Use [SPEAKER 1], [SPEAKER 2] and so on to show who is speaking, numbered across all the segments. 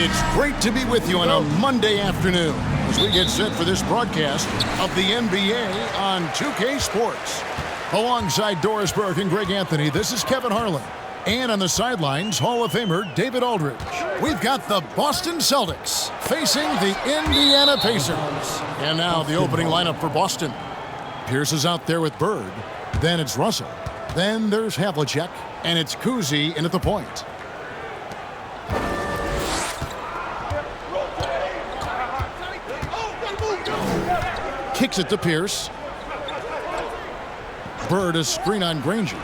[SPEAKER 1] It's great to be with you on a Monday afternoon as we get set for this broadcast of the NBA on 2K Sports. Alongside Doris Burke and Greg Anthony, this is Kevin Harlan. And on the sidelines, Hall of Famer David Aldridge. We've got the Boston Celtics facing the Indiana Pacers. And now the opening lineup for Boston. Pierce is out there with Bird. Then it's Russell. Then there's Havlicek. And it's Kuzi in at the point. Kicks it to Pierce. Bird a screen on Granger.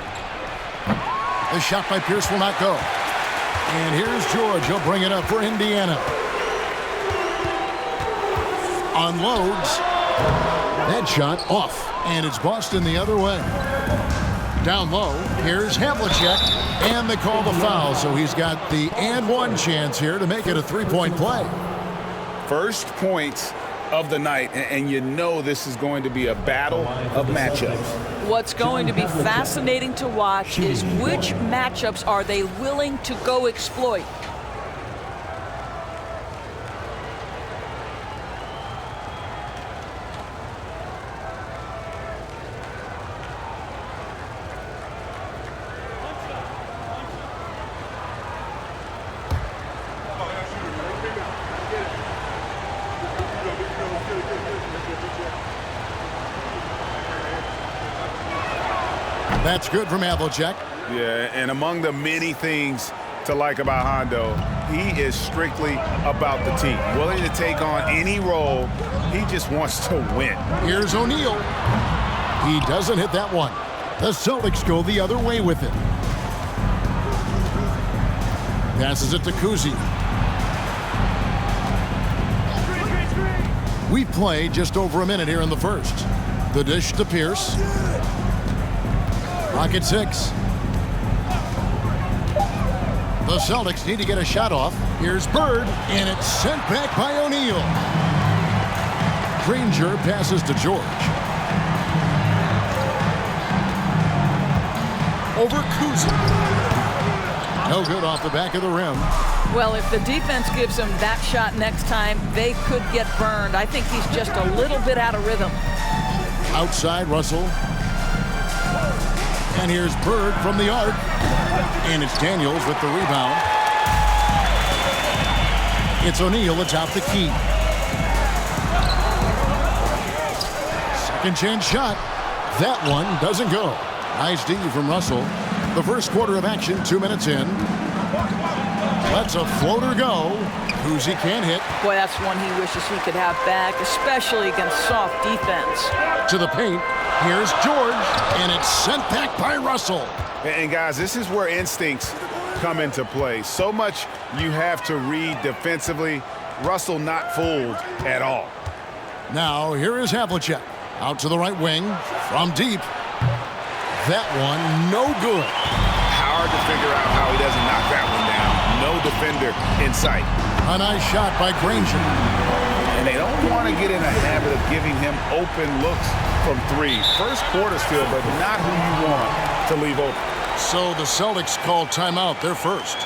[SPEAKER 1] The shot by Pierce will not go. And here's George. He'll bring it up for Indiana. Unloads. That shot off. And it's Boston the other way. Down low. Here's Havlicek. And they call the foul. So he's got the and one chance here to make it a three-point play.
[SPEAKER 2] First point of the night, and you know this is going to be a battle of matchups.
[SPEAKER 3] What's going to be fascinating to watch is which matchups are they willing to go exploit.
[SPEAKER 1] That's good from Havlicek.
[SPEAKER 2] Yeah, and among the many things to like about Hondo, he is strictly about the team. Willing to take on any role. He just wants to win.
[SPEAKER 1] Here's O'Neal. He doesn't hit that one. The Celtics go the other way with it. Passes it to Kuzi. We've played just over a minute here in the first. The dish to Pierce. Rocket 6. The Celtics need to get a shot off. Here's Bird, and it's sent back by O'Neal. Granger passes to George. Over Kuzi. No good off the back of the rim.
[SPEAKER 3] Well, if the defense gives him that shot next time, they could get burned. I think he's just a little bit out of rhythm.
[SPEAKER 1] Outside, Russell. And here's Bird from the arc. And it's Daniels with the rebound. It's O'Neal atop the key. Second chance shot. That one doesn't go. Nice D from Russell. The first quarter of action, 2 minutes in. Lets a floater go. Kuzi can't hit.
[SPEAKER 3] Boy, that's one he wishes he could have back, especially against soft defense.
[SPEAKER 1] To the paint. Here's George, and it's sent back by Russell.
[SPEAKER 2] And guys, this is where instincts come into play. So much you have to read defensively. Russell not fooled at all.
[SPEAKER 1] Now, here is Havlicek. Out to the right wing. From deep. That one, no good.
[SPEAKER 2] Hard to figure out how he doesn't knock that one down. No defender in sight.
[SPEAKER 1] A nice shot by Granger.
[SPEAKER 2] And they don't want to get in a habit of giving him open looks from three. First quarter still, but not who you want to leave open.
[SPEAKER 1] So the Celtics call timeout. They're first.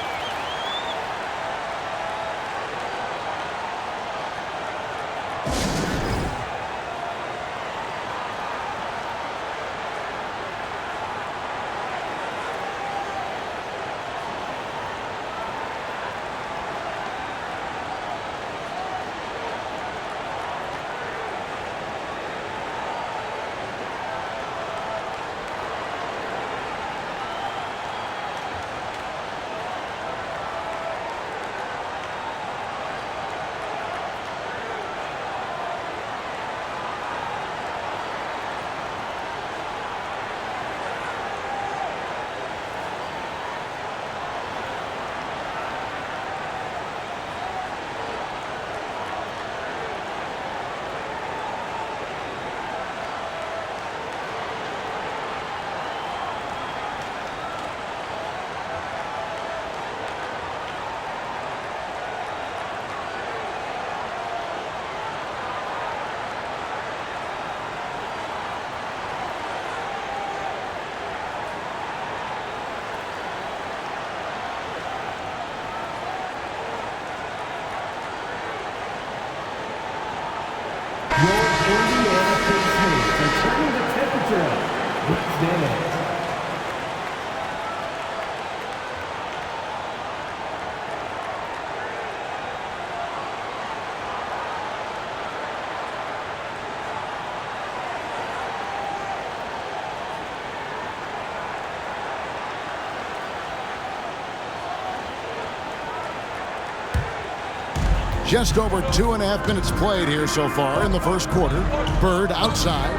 [SPEAKER 1] Just over 2.5 minutes played here so far in the first quarter. Bird outside.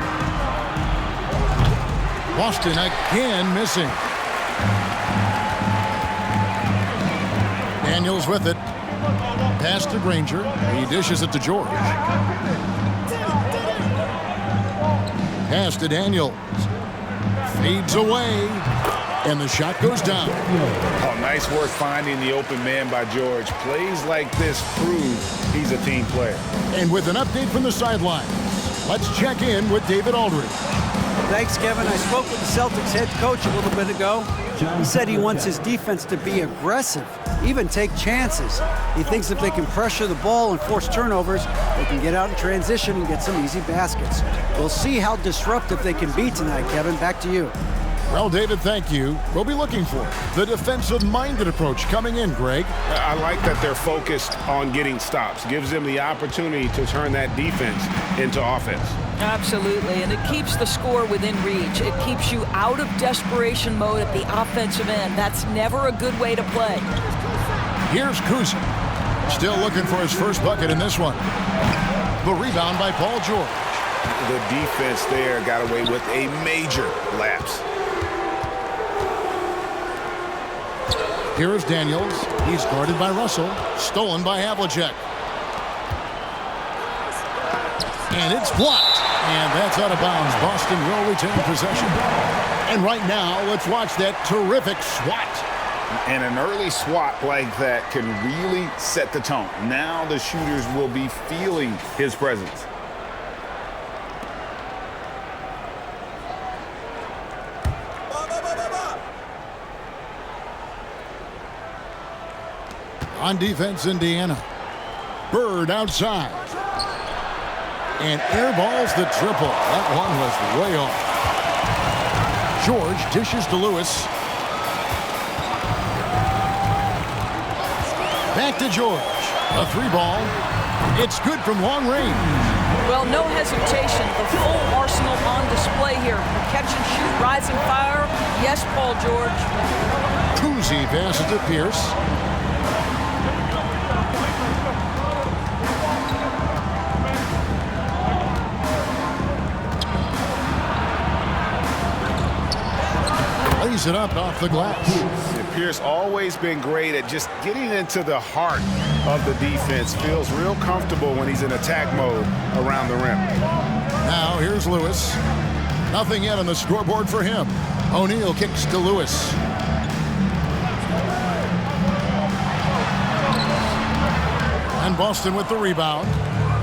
[SPEAKER 1] Boston again missing. Daniels with it. Pass to Granger. He dishes it to George. Pass to Daniels. Fades away. And the shot goes down.
[SPEAKER 2] Oh, nice work finding the open man by George. Plays like this prove he's a team player.
[SPEAKER 1] And with an update from the sidelines, let's check in with David Aldridge.
[SPEAKER 4] Thanks, Kevin. I spoke with the Celtics head coach a little bit ago. He said he wants his defense to be aggressive, even take chances. He thinks if they can pressure the ball and force turnovers, they can get out in transition and get some easy baskets. We'll see how disruptive they can be tonight, Kevin. Back to you.
[SPEAKER 1] Well, David, thank you. We'll be looking for the defensive-minded approach coming in, Greg.
[SPEAKER 2] I like that they're focused on getting stops. Gives them the opportunity to turn that defense into offense.
[SPEAKER 3] Absolutely, and it keeps the score within reach. It keeps you out of desperation mode at the offensive end. That's never a good way to play.
[SPEAKER 1] Here's Kuzi. Still looking for his first bucket in this one. The rebound by Paul George.
[SPEAKER 2] The defense there got away with a major lapse.
[SPEAKER 1] Here is Daniels. He's guarded by Russell. Stolen by Havlicek. And it's blocked. And that's out of bounds. Boston will retain possession. And right now, let's watch that terrific swat.
[SPEAKER 2] And an early swat like that can really set the tone. Now the shooters will be feeling his presence.
[SPEAKER 1] On defense, Indiana. Bird outside. And airballs the triple. That one was way off. George dishes to Lewis. Back to George. A three ball. It's good from long range.
[SPEAKER 3] Well, no hesitation. The full arsenal on display here. Catch and shoot, rise and fire. Yes, Paul George.
[SPEAKER 1] Kuzi passes to Pierce. Lays it up off the glass.
[SPEAKER 2] Pierce always been great at just getting into the heart of the defense. Feels real comfortable when he's in attack mode around the rim.
[SPEAKER 1] Now here's Lewis. Nothing yet on the scoreboard for him. O'Neal kicks to Lewis. And Boston with the rebound.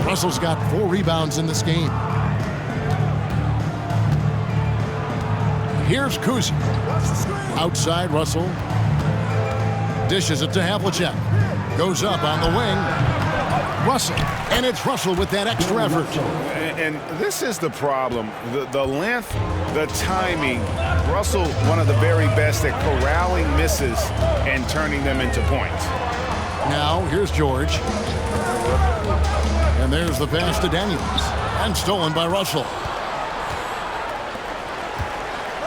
[SPEAKER 1] Russell's got 4 rebounds in this game. Here's Kuzi. Outside Russell. Dishes it to Havlicek. Goes up on the wing. Russell. And it's Russell with that extra effort.
[SPEAKER 2] And this is the problem. The length, the timing. Russell, one of the very best at corralling misses and turning them into points.
[SPEAKER 1] Now, here's George. And there's the pass to Daniels. And stolen by Russell.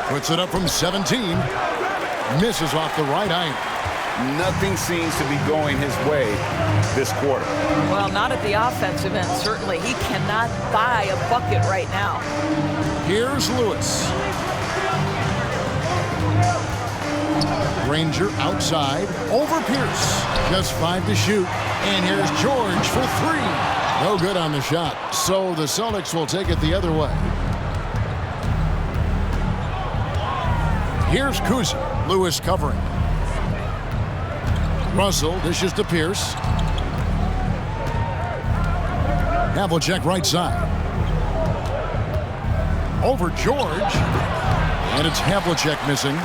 [SPEAKER 1] Puts it up from 17. Misses off the right iron.
[SPEAKER 2] Nothing seems to be going his way this quarter.
[SPEAKER 3] Well, not at the offensive end, certainly. He cannot buy a bucket right now.
[SPEAKER 1] Here's Lewis. Granger outside. Over Pierce. Just 5 to shoot. And here's George for 3. No good on the shot. So the Celtics will take it the other way. Here's Kuzi. Lewis covering. Russell dishes to Pierce. Havlicek right side. Over George. And it's Havlicek missing.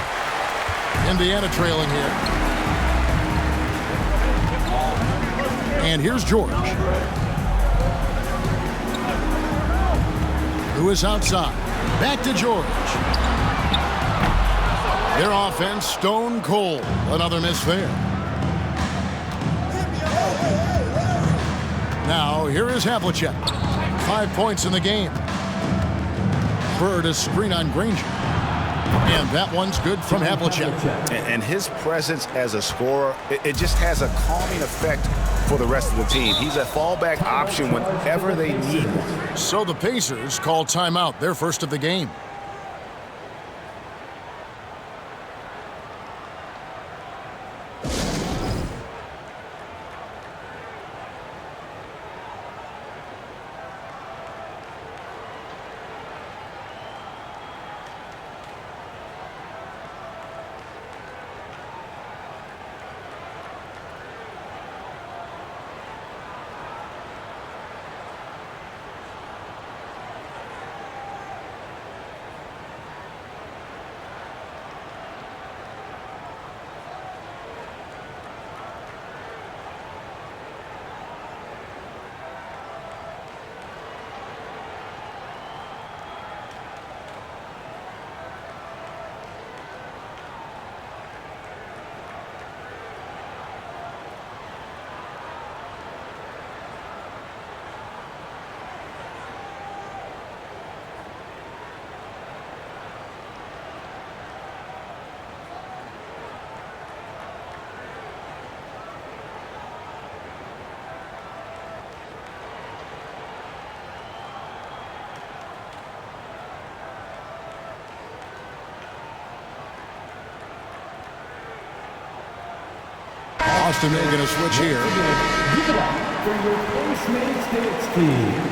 [SPEAKER 1] Indiana trailing here. And here's George. Lewis outside. Back to George. Their offense stone cold. Another miss there. Now here is Havlicek. 5 points in the game. Bird is screen on Granger. And that one's good from Havlicek.
[SPEAKER 2] And his presence as a scorer, it just has a calming effect for the rest of the team. He's a fallback option whenever they need one.
[SPEAKER 1] So the Pacers call timeout, their first of the game. Boston making a switch here.
[SPEAKER 5] Give it up for your Postmates team.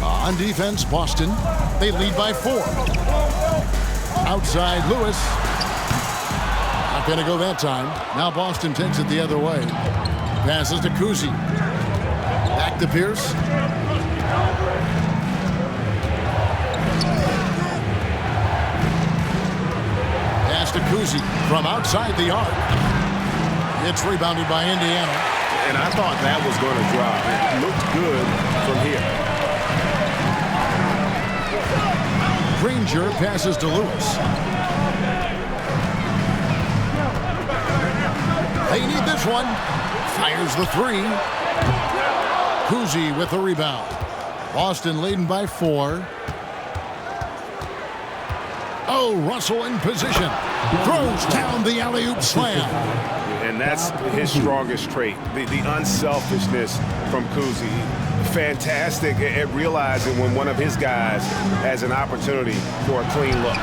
[SPEAKER 1] On defense, Boston. They lead by 4. Outside, Lewis. Not going to go that time. Now Boston takes it the other way. Passes to Kuzi. Back to Pierce. Pass to Kuzi from outside the arc. It's rebounded by Indiana.
[SPEAKER 2] And I thought that was going to drop. It looked good from here.
[SPEAKER 1] Granger passes to Lewis. They need this one. Fires the 3. Kuzi with the rebound. Boston leading by 4. Oh, Russell in position. Throws down the alley-oop slam.
[SPEAKER 2] And that's his strongest trait, the unselfishness from Kuzi. Fantastic at realizing when one of his guys has an opportunity for a clean look.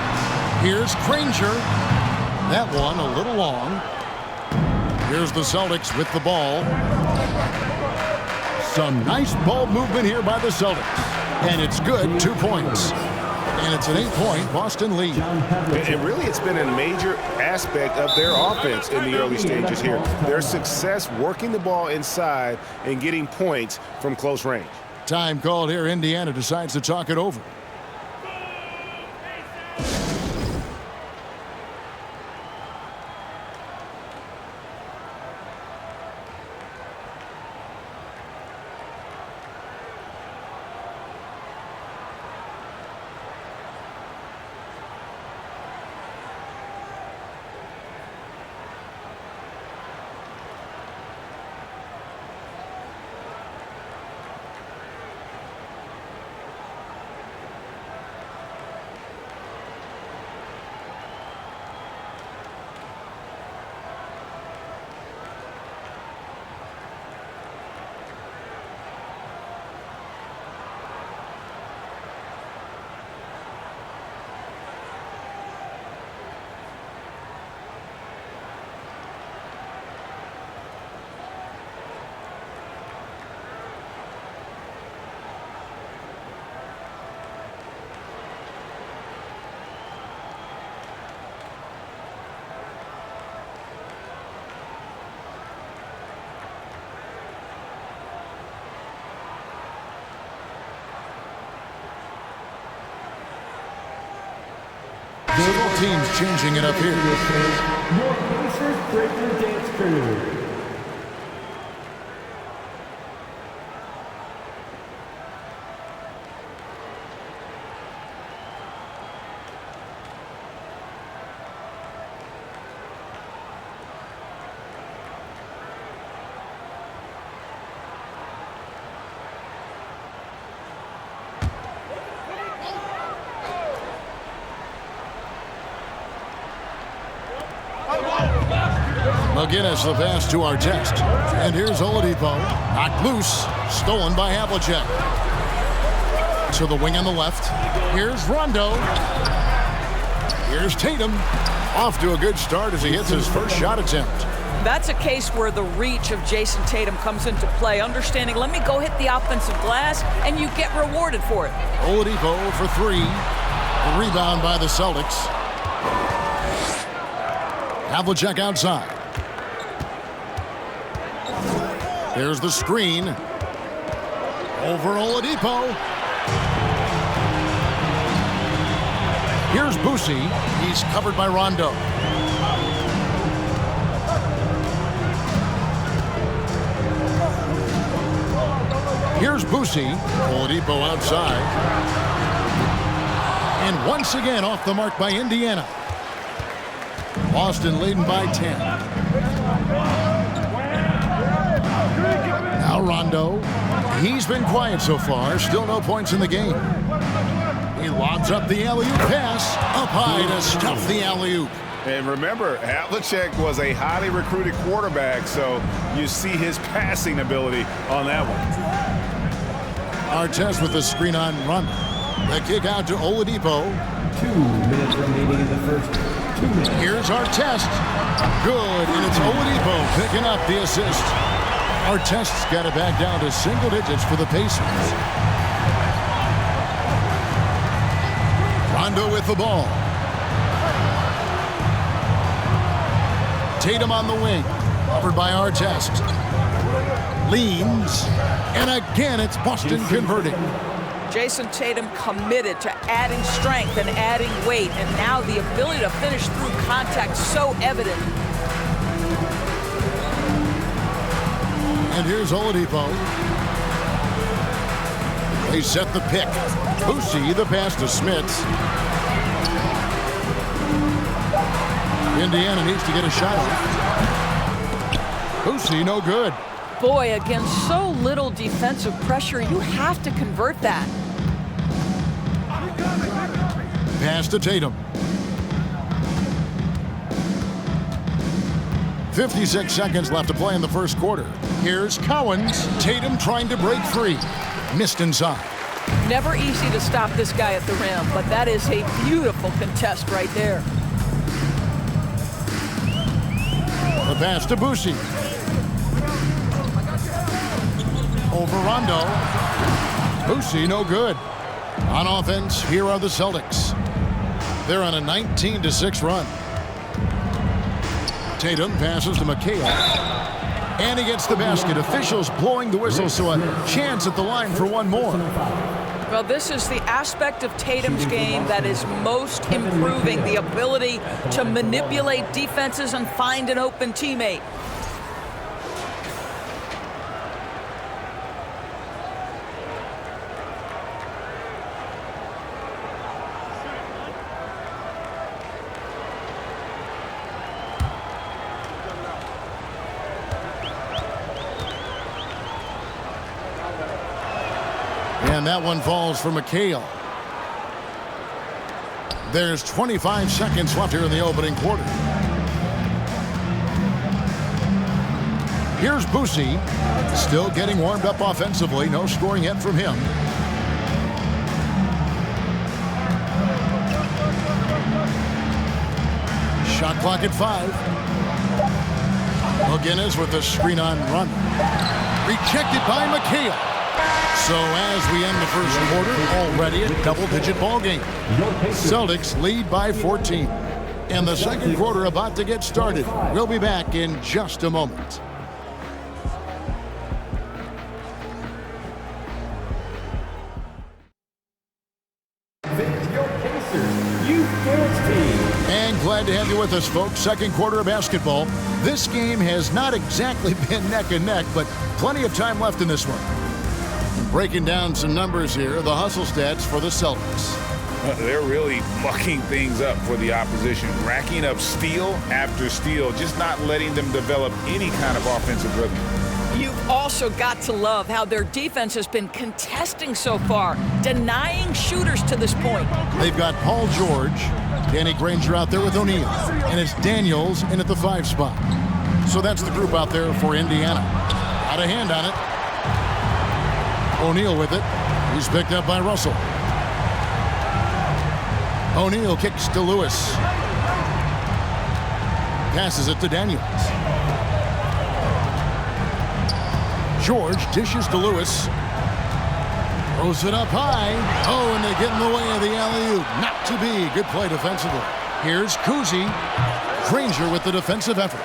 [SPEAKER 1] Here's Granger. That one a little long. Here's the Celtics with the ball. Some nice ball movement here by the Celtics. And it's good, 2 points. And it's an 8-point Boston lead.
[SPEAKER 2] And really, it's been a major aspect of their offense in the early stages here. Their success working the ball inside and getting points from close range.
[SPEAKER 1] Time called here. Indiana decides to talk it over. Several teams changing it up here.
[SPEAKER 5] Your Pacers Breaker Dance Crew.
[SPEAKER 1] McGinnis the pass to Artest. And here's Oladipo. Knocked loose. Stolen by Havlicek. To the wing on the left. Here's Rondo. Here's Tatum. Off to a good start as he hits his first shot attempt.
[SPEAKER 3] That's a case where the reach of Jason Tatum comes into play. Understanding, let me go hit the offensive glass, and you get rewarded for it.
[SPEAKER 1] Oladipo for three. The rebound by the Celtics. Havlicek outside. There's the screen. Over Oladipo. Here's Boosie. He's covered by Rondo. Here's Boosie. Oladipo outside. And once again off the mark by Indiana. Boston leading by 10. Now Rondo. He's been quiet so far. Still no points in the game. He lobs up the alley-oop pass. Up high to stuff the alley-oop.
[SPEAKER 2] And remember, Havlicek was a highly recruited quarterback, so you see his passing ability on that one.
[SPEAKER 1] Artest with the screen on Rondo. The kick out to Oladipo.
[SPEAKER 5] 2 minutes remaining in the first. 2 minutes.
[SPEAKER 1] Here's Artest. Good, and it's Oladipo picking up the assist. Artest's got it back down to single digits for the Pacers. Rondo with the ball. Tatum on the wing. Covered by Artest. Leans. And again, it's Boston converting.
[SPEAKER 3] Jason Tatum committed to adding strength and adding weight, and now the ability to finish through contact so evident.
[SPEAKER 1] And here's Oladipo. They set the pick. Boosie the pass to Smits. Indiana needs to get a shot off. Boosie no good.
[SPEAKER 3] Boy, against so little defensive pressure, you have to convert that.
[SPEAKER 1] Pass to Tatum. 56 seconds left to play in the first quarter. Here's Cowens. Tatum trying to break free. Missed inside.
[SPEAKER 3] Never easy to stop this guy at the rim, but that is a beautiful contest right there.
[SPEAKER 1] The pass to Boosie. Over Rondo. Boosie no good. On offense, here are the Celtics. They're on a 19-6 run. Tatum passes to McHale. And he gets the basket. Officials blowing the whistle, so a chance at the line for one more.
[SPEAKER 3] Well, this is the aspect of Tatum's game that is most improving, the ability to manipulate defenses and find an open teammate.
[SPEAKER 1] And that one falls for McHale. There's 25 seconds left here in the opening quarter. Here's Boosie. Still getting warmed up offensively. No scoring yet from him. Shot clock at 5. McGinnis with the screen on run. Rejected by McHale. So as we end the first quarter, already a double-digit ball game. Celtics lead by 14. And the second quarter about to get started. We'll be back in just a moment.
[SPEAKER 5] Your Pacers Youth Dance Team.
[SPEAKER 1] you with us, folks. Second quarter of basketball. This game has not exactly been neck and neck, but plenty of time left in this one. Breaking down some numbers here, the hustle stats for the Celtics.
[SPEAKER 6] They're really mucking things up for the opposition, racking up steal after steal, just not letting them develop any kind of offensive rhythm.
[SPEAKER 3] You've also got to love how their defense has been contesting so far, denying shooters to this point.
[SPEAKER 1] They've got Paul George, Danny Granger out there with O'Neal, and it's Daniels in at the 5 spot. So that's the group out there for Indiana. Out of hand on it. O'Neal with it. He's picked up by Russell. O'Neal kicks to Lewis. Passes it to Daniels. George dishes to Lewis. Throws it up high. Oh, and they get in the way of the alley-oop. Not to be. Good play defensively. Here's Kuzi. Granger with the defensive effort.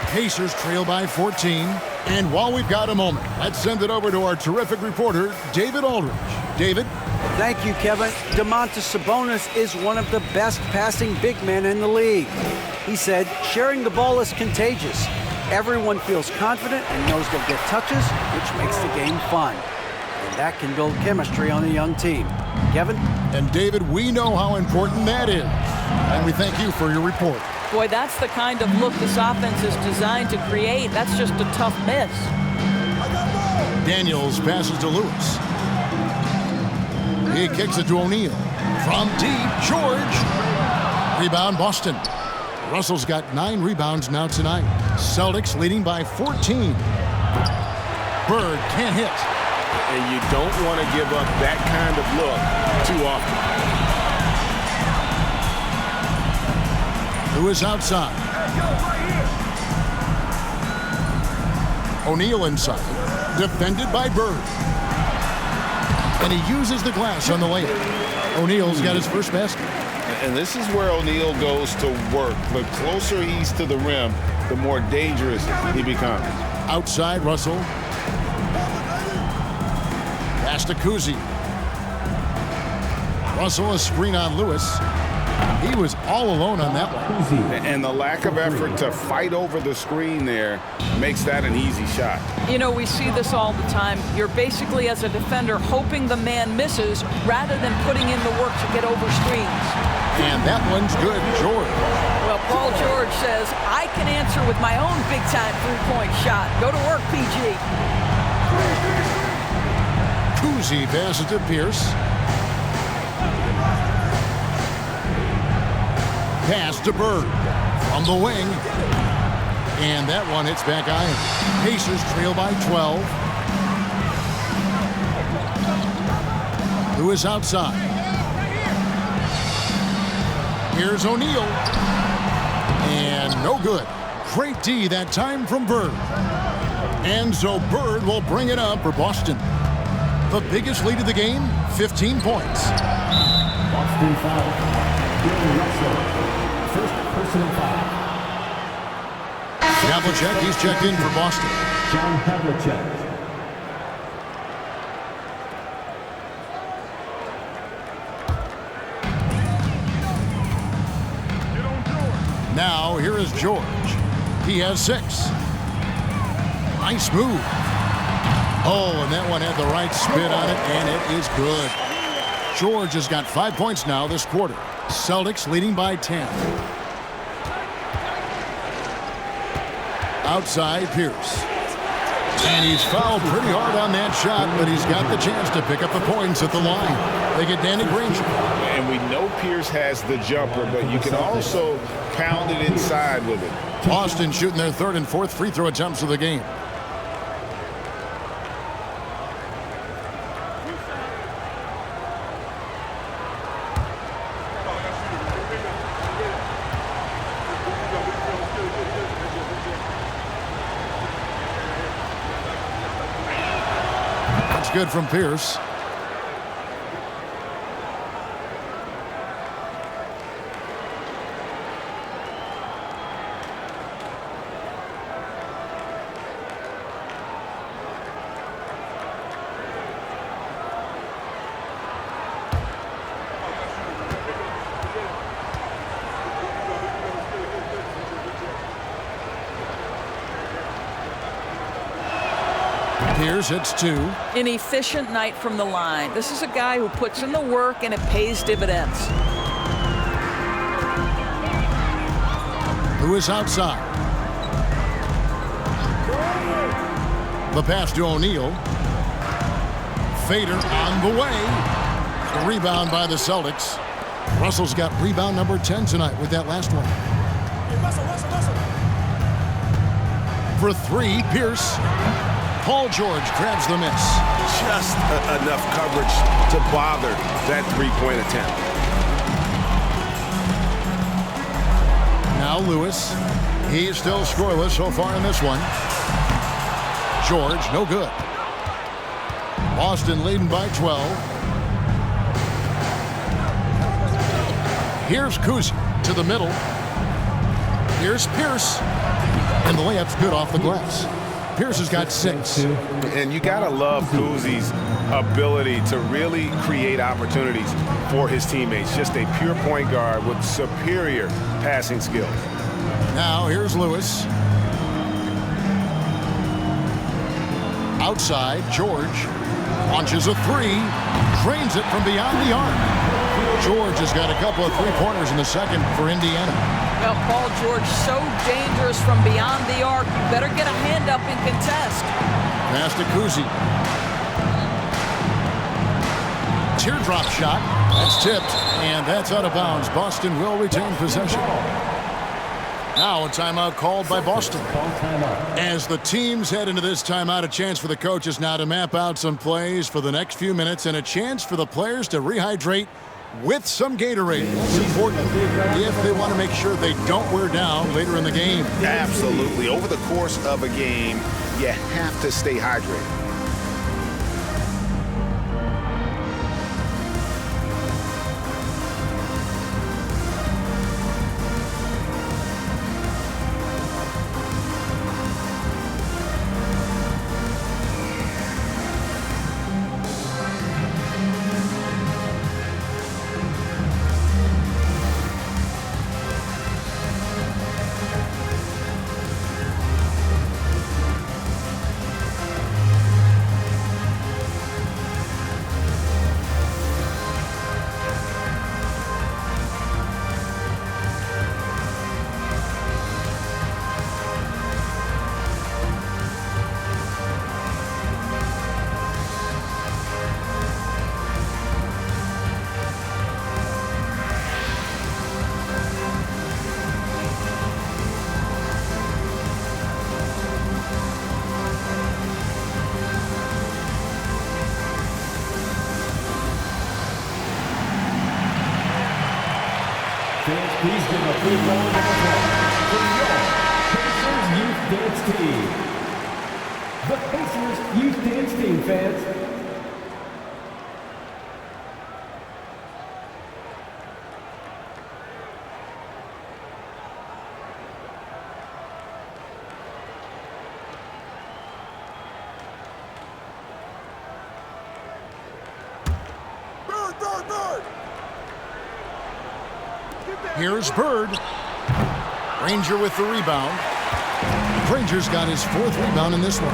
[SPEAKER 1] Pacers trail by 14. And while we've got a moment, let's send it over to our terrific reporter, David Aldridge. David?
[SPEAKER 4] Thank you, Kevin. Domantas Sabonis is one of the best passing big men in the league. He said, sharing the ball is contagious. Everyone feels confident and knows they'll get touches, which makes the game fun. And that can build chemistry on a young team. Kevin?
[SPEAKER 1] And David, we know how important that is. And we thank you for your report.
[SPEAKER 3] Boy, that's the kind of look this offense is designed to create. That's just a tough miss.
[SPEAKER 1] Daniels passes to Lewis. He kicks it to O'Neal. From deep, George. Rebound, Boston. Russell's got 9 rebounds now tonight. Celtics leading by 14. Bird can't hit.
[SPEAKER 2] And you don't want to give up that kind of look too often.
[SPEAKER 1] Who is outside? O'Neal inside. Defended by Bird. And he uses the glass on the layup. O'Neal's got his first basket.
[SPEAKER 6] And this is where O'Neal goes to work. The closer he's to the rim, the more dangerous he becomes.
[SPEAKER 1] Outside, Russell. Pass to Kuzi. Russell, a screen on Lewis. He was all alone on that one.
[SPEAKER 6] And the lack of effort to fight over the screen there makes that an easy shot.
[SPEAKER 3] You know, we see this all the time. You're basically, as a defender, hoping the man misses rather than putting in the work to get over screens.
[SPEAKER 1] And that one's good, George.
[SPEAKER 3] Well, Paul George says, I can answer with my own big-time three-point shot. Go to work, PG.
[SPEAKER 1] Kuzi passes to Pierce. Pass to Bird from the wing. And that one hits back iron. Pacers trail by 12. Who is outside? Here's O'Neal. And no good. Great D that time from Bird. And so Bird will bring it up for Boston. The biggest lead of the game, 15 points.
[SPEAKER 5] Boston foul. Bill Russell. First personal foul.
[SPEAKER 1] Havlicek, he's checked in for Boston.
[SPEAKER 5] John Havlicek.
[SPEAKER 1] Now, here is George. He has 6. Nice move. Oh, and that one had the right spin on it, and it is good. George has got 5 points now this quarter. Celtics leading by 10. Outside, Pierce. And he's fouled pretty hard on that shot, but he's got the chance to pick up the points at the line. They get Danny Granger.
[SPEAKER 6] And we know Pierce has the jumper, but you can also pound it inside with it.
[SPEAKER 1] Boston shooting their 3rd and 4th free throw attempts of the game. That's good from Pierce. Pierce hits 2.
[SPEAKER 3] An efficient night from the line. This is a guy who puts in the work and it pays dividends.
[SPEAKER 1] Lewis outside. The pass to O'Neal. Fader on the way. The rebound by the Celtics. Russell's got rebound number 10 tonight with that last one. For 3, Pierce. Paul George grabs the miss.
[SPEAKER 2] Just enough coverage to bother that three-point attempt.
[SPEAKER 1] Now Lewis. He's still scoreless so far in this one. George, no good. Boston leading by 12. Here's Kuzi to the middle. Here's Pierce. And the layup's good off the glass. Pierce has got 6.
[SPEAKER 2] And you got to love Kuzi's ability to really create opportunities for his teammates. Just a pure point guard with superior passing skills.
[SPEAKER 1] Now here's Lewis. Outside, George launches a 3. Drains it from beyond the arc. George has got a couple of three-pointers in the second for Indiana.
[SPEAKER 3] Well, Paul George so dangerous from beyond the arc. Better get a hand up and contest.
[SPEAKER 1] Pass to Kuzi. Teardrop shot. That's tipped, and that's out of bounds. Boston will retain possession. Now a timeout called by Boston. As the teams head into this timeout, a chance for the coaches now to map out some plays for the next few minutes and a chance for the players to rehydrate with some Gatorade. That's important if they want to make sure they don't wear down later in the game.
[SPEAKER 2] Absolutely. Over the course of a game, you have to stay hydrated.
[SPEAKER 5] Please give a big round of applause for your Pacers Youth Dance Team. The Pacers Youth Dance Team, fans.
[SPEAKER 1] Here's Bird. Ranger with the rebound. Granger's got his 4th rebound in this one.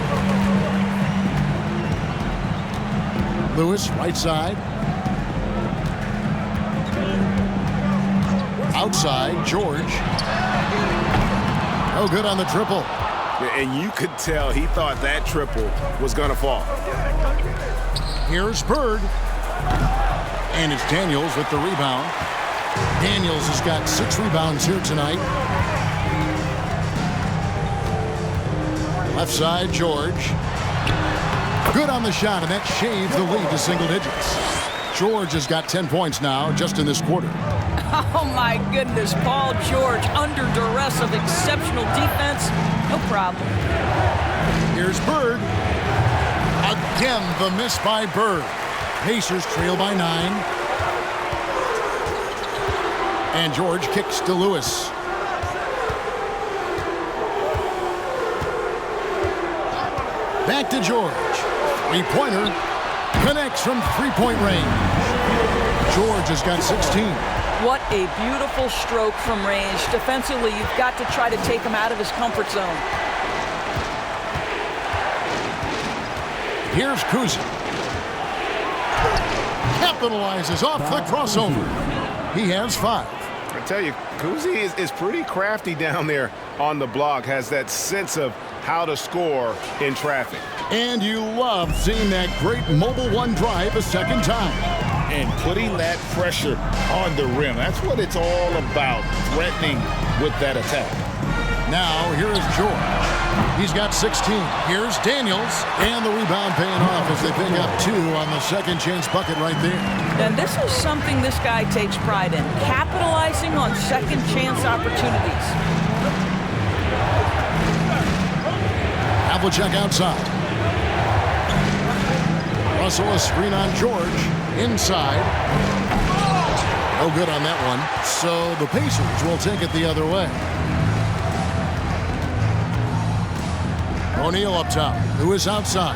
[SPEAKER 1] Lewis, right side. Outside, George. No good on the triple.
[SPEAKER 2] And you could tell he thought that triple was going to fall.
[SPEAKER 1] Here's Bird. And it's Daniels with the rebound. Daniels has got 6 rebounds here tonight. Left side, George. Good on the shot, and that shaves the lead to single digits. George has got 10 points now just in this quarter.
[SPEAKER 3] Oh, my goodness. Paul George under duress of exceptional defense. No problem.
[SPEAKER 1] Here's Bird. Again, the miss by Bird. Pacers trail by 9. And George kicks to Lewis. Back to George. Three-pointer. Connects from three-point range. George has got 16.
[SPEAKER 3] What a beautiful stroke from range. Defensively, you've got to try to take him out of his comfort zone.
[SPEAKER 1] Here's Kuzi. Capitalizes off the crossover. He has 5.
[SPEAKER 2] I tell you, Kuzi is pretty crafty down there on the block, has that sense of how to score in traffic.
[SPEAKER 1] And you love seeing that great mobile one drive a second time.
[SPEAKER 6] And putting that pressure on the rim. That's what it's all about, threatening with that attack.
[SPEAKER 1] Now, here is George. He's got 16. Here's Daniels. And the rebound paying off as they pick up 2 on the second chance bucket right there.
[SPEAKER 3] And this is something this guy takes pride in, capitalizing on second chance opportunities.
[SPEAKER 1] Havlicek outside. Russell a screen on George. Inside. No good on that one. So the Pacers will take it the other way. O'Neal up top, who is outside.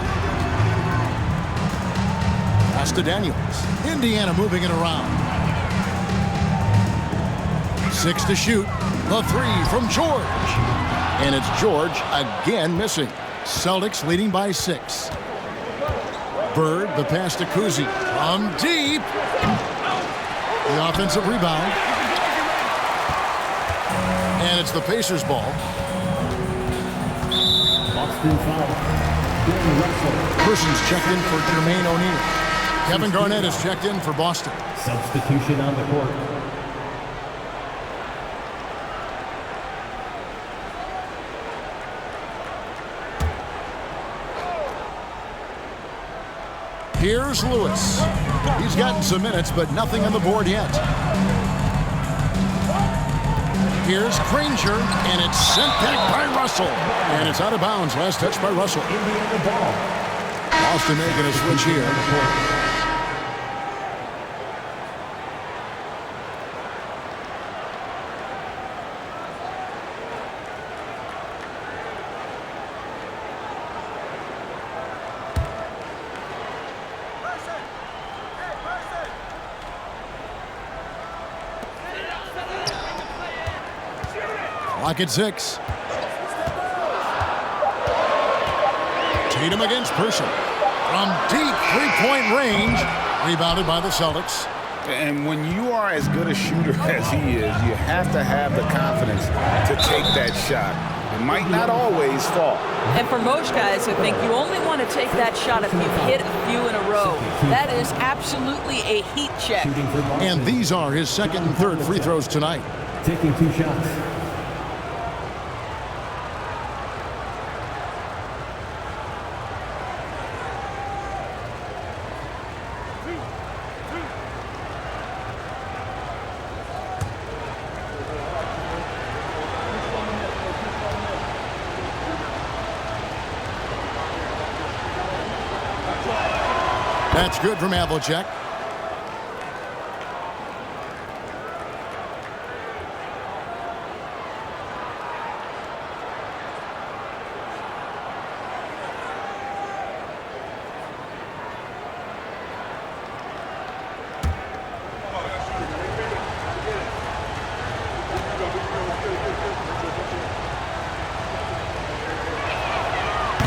[SPEAKER 1] Pass to Daniels. Indiana moving it around. 6 to shoot. The 3 from George. And it's George again missing. Celtics leading by 6. Bird, the pass to Kuzi. From deep. The offensive rebound. And it's the Pacers' ball.
[SPEAKER 5] Boston foul. Bill Russell.
[SPEAKER 1] Person's checked in for Jermaine O'Neal. Kevin Garnett is checked in for Boston.
[SPEAKER 5] Substitution on the court.
[SPEAKER 1] Here's Lewis. He's gotten some minutes, but nothing on the board yet. Here's Granger, and it's sent back by Russell. And it's out of bounds. Last touch by Russell.
[SPEAKER 5] Indiana ball.
[SPEAKER 1] Boston making a switch here. Clock at 6. Tatum against Person. From deep three-point range. Rebounded by the Celtics.
[SPEAKER 6] And when you are as good a shooter as he is, you have to have the confidence to take that shot. It might not always fall.
[SPEAKER 3] And for most guys, I think you only want to take that shot if you've hit a few in a row. That is absolutely a heat check.
[SPEAKER 1] And these are his second and third free throws tonight.
[SPEAKER 5] Taking 2 shots.
[SPEAKER 1] That's good from Havlicek.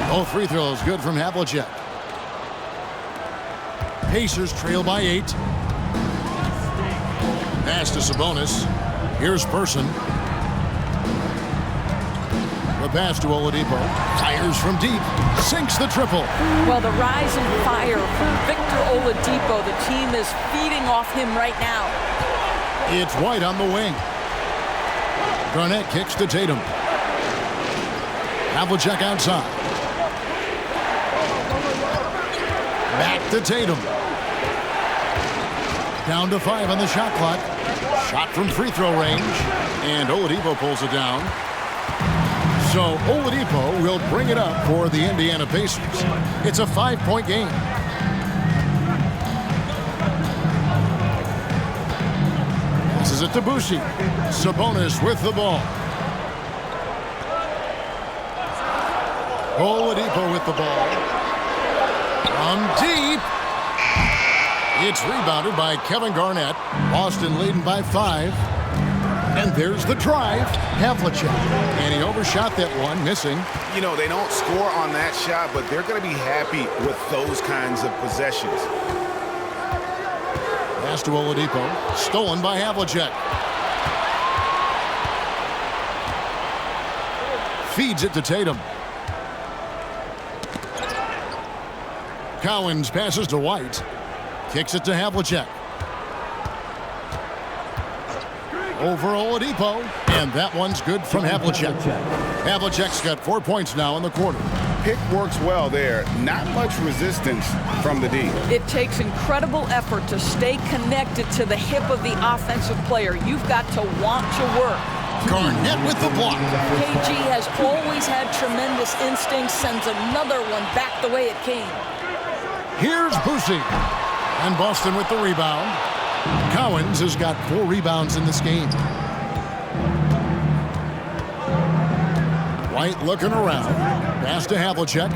[SPEAKER 1] Both free throws good from Havlicek. Pacers trail by 8. Pass to Sabonis. Here's Person. The pass to Oladipo. Fires from deep. Sinks the triple.
[SPEAKER 3] Well, the rise in fire from Victor Oladipo. The team is feeding off him right now.
[SPEAKER 1] It's White on the wing. Garnett kicks to Tatum. Havlicek outside. Back to Tatum. Down to 5 on the shot clock. Shot from free throw range. And Oladipo pulls it down. So Oladipo will bring it up for the Indiana Pacers. It's a 5-point game. Passes it to Bushi. Sabonis with the ball. Oladipo with the ball. From deep. It's rebounded by Kevin Garnett. Boston leading by 5. And there's the drive. Havlicek. And he overshot that one, missing.
[SPEAKER 2] You know, they don't score on that shot, but they're going to be happy with those kinds of possessions.
[SPEAKER 1] Pass to Oladipo. Stolen by Havlicek. Feeds it to Tatum. Cowens passes to White. Kicks it to Havlicek. Over Oladipo. And that one's good from Havlicek. Havlicek's got 4 points now in the quarter.
[SPEAKER 2] Pick works well there. Not much resistance from the D.
[SPEAKER 3] It takes incredible effort to stay connected to the hip of the offensive player. You've got to want to work.
[SPEAKER 1] Garnett with the block.
[SPEAKER 3] KG has always had tremendous instincts, sends another one back the way it came.
[SPEAKER 1] Here's Boosie. And Boston with the rebound. Cowens has got 4 rebounds in this game. White looking around. Pass to Havlicek.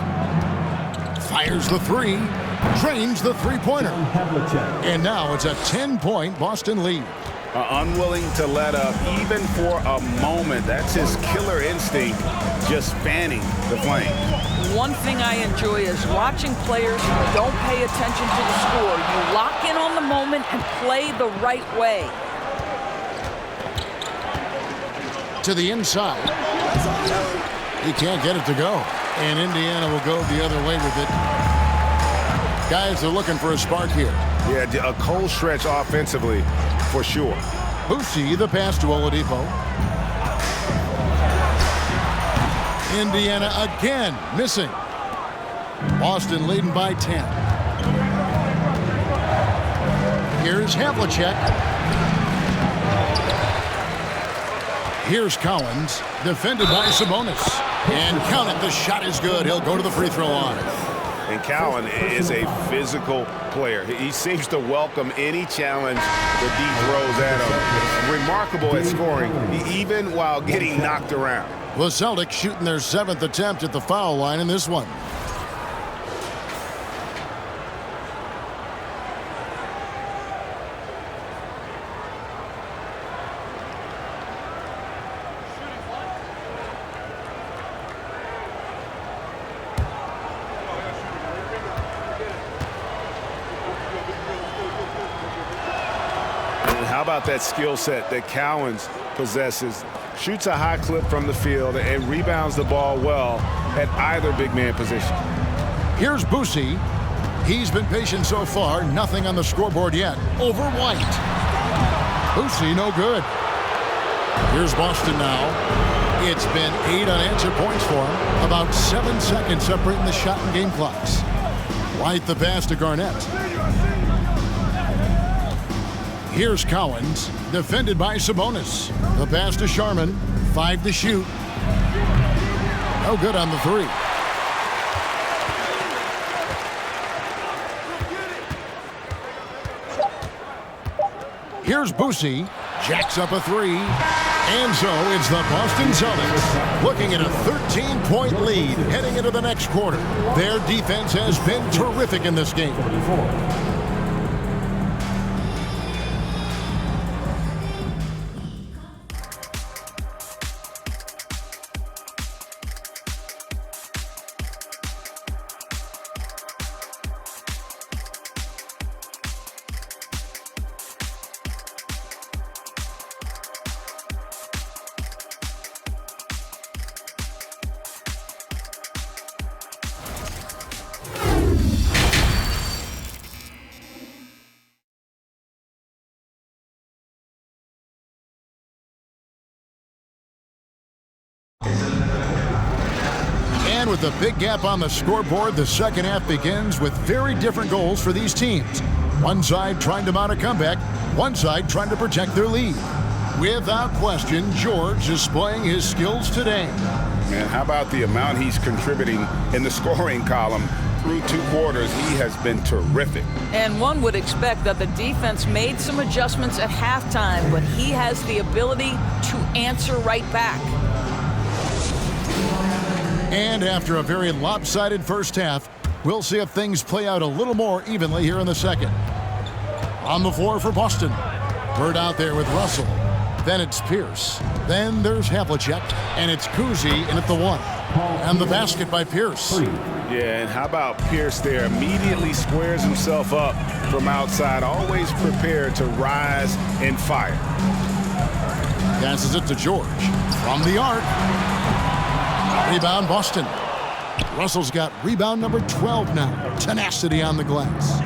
[SPEAKER 1] Fires the three. Drains the three-pointer. And now it's a 10-point Boston lead.
[SPEAKER 2] Unwilling to let up even for a moment. That's his killer instinct, just fanning the flame.
[SPEAKER 3] One thing I enjoy is watching players who don't pay attention to the score. You lock in on the moment and play the right way.
[SPEAKER 1] To the inside. He can't get it to go. And Indiana will go the other way with it. Guys are looking for a spark here.
[SPEAKER 2] Yeah, a cold stretch offensively, for sure.
[SPEAKER 1] Boosie, the pass to Oladipo. Indiana again missing. Boston leading by 10. Here's Havlicek. Here's Cowens, defended by Sabonis. And count it, the shot is good. He'll go to the free throw line.
[SPEAKER 2] And Cowan is a physical player. He seems to welcome any challenge that D throws at him. Remarkable at scoring, even while getting knocked around.
[SPEAKER 1] The Celtics shooting their 7th attempt at the foul line in this one.
[SPEAKER 2] How about that skill set that Cowens possesses? Shoots a high clip from the field and rebounds the ball well at either big man position.
[SPEAKER 1] Here's Boosie. He's been patient so far. Nothing on the scoreboard yet. Over White. Boosie no good. Here's Boston now. It's been 8 unanswered points for him. About 7 seconds separating the shot and game clocks. White the pass to Garnett. Here's Cowens, defended by Sabonis. The pass to Sharman, 5 to shoot. No good on the three. Here's Boosie, jacks up a three. And so it's the Boston Celtics looking at a 13-point lead heading into the next quarter. Their defense has been terrific in this game. And with a big gap on the scoreboard, the second half begins with very different goals for these teams. One side trying to mount a comeback, one side trying to protect their lead. Without question, George displaying his skills today.
[SPEAKER 2] Man, how about the amount he's contributing in the scoring column? Through 2 quarters, he has been terrific.
[SPEAKER 3] And one would expect that the defense made some adjustments at halftime, but he has the ability to answer right back.
[SPEAKER 1] And after a very lopsided first half, we'll see if things play out a little more evenly here in the second. On the floor for Boston. Bird out there with Russell. Then it's Pierce. Then there's Havlicek. And it's Kuzi in at the 1. And the basket by Pierce.
[SPEAKER 2] Yeah, and how about Pierce there? Immediately squares himself up from outside, always prepared to rise and fire.
[SPEAKER 1] Passes it to George. From the arc. Rebound, Boston. Russell's got rebound number 12 now. Tenacity on the glass.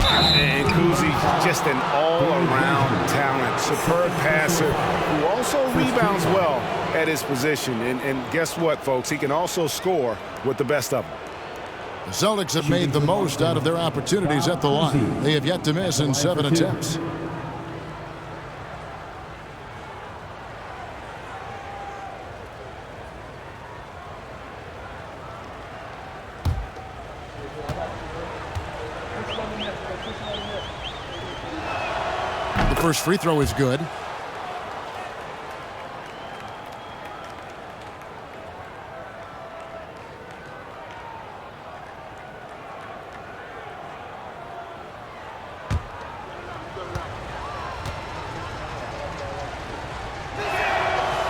[SPEAKER 2] And Kuzi, just an all-around talent. Superb passer who also rebounds well at his position. And guess what, folks? He can also score with the best of them.
[SPEAKER 1] The Celtics have made the most out of their opportunities at the line. They have yet to miss in 7 attempts. The first free throw is good.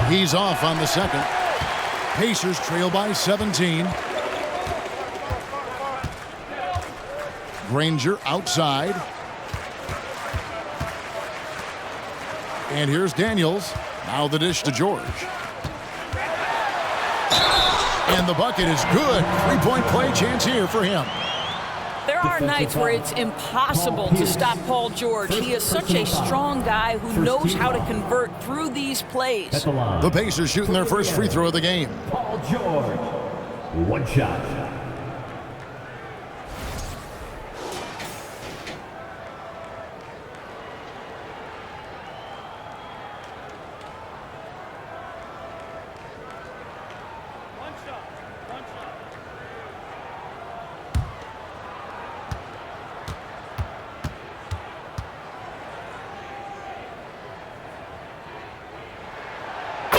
[SPEAKER 1] He's off on the second. Pacers trail by 17. Granger outside. And here's Daniels. Now the dish to George. And the bucket is good. Three-point play chance here for him.
[SPEAKER 3] There are nights where it's impossible to stop Paul George. He is such a strong guy who knows how to convert through these plays.
[SPEAKER 1] The Pacers shooting their first free throw of the game.
[SPEAKER 5] Paul George. One shot.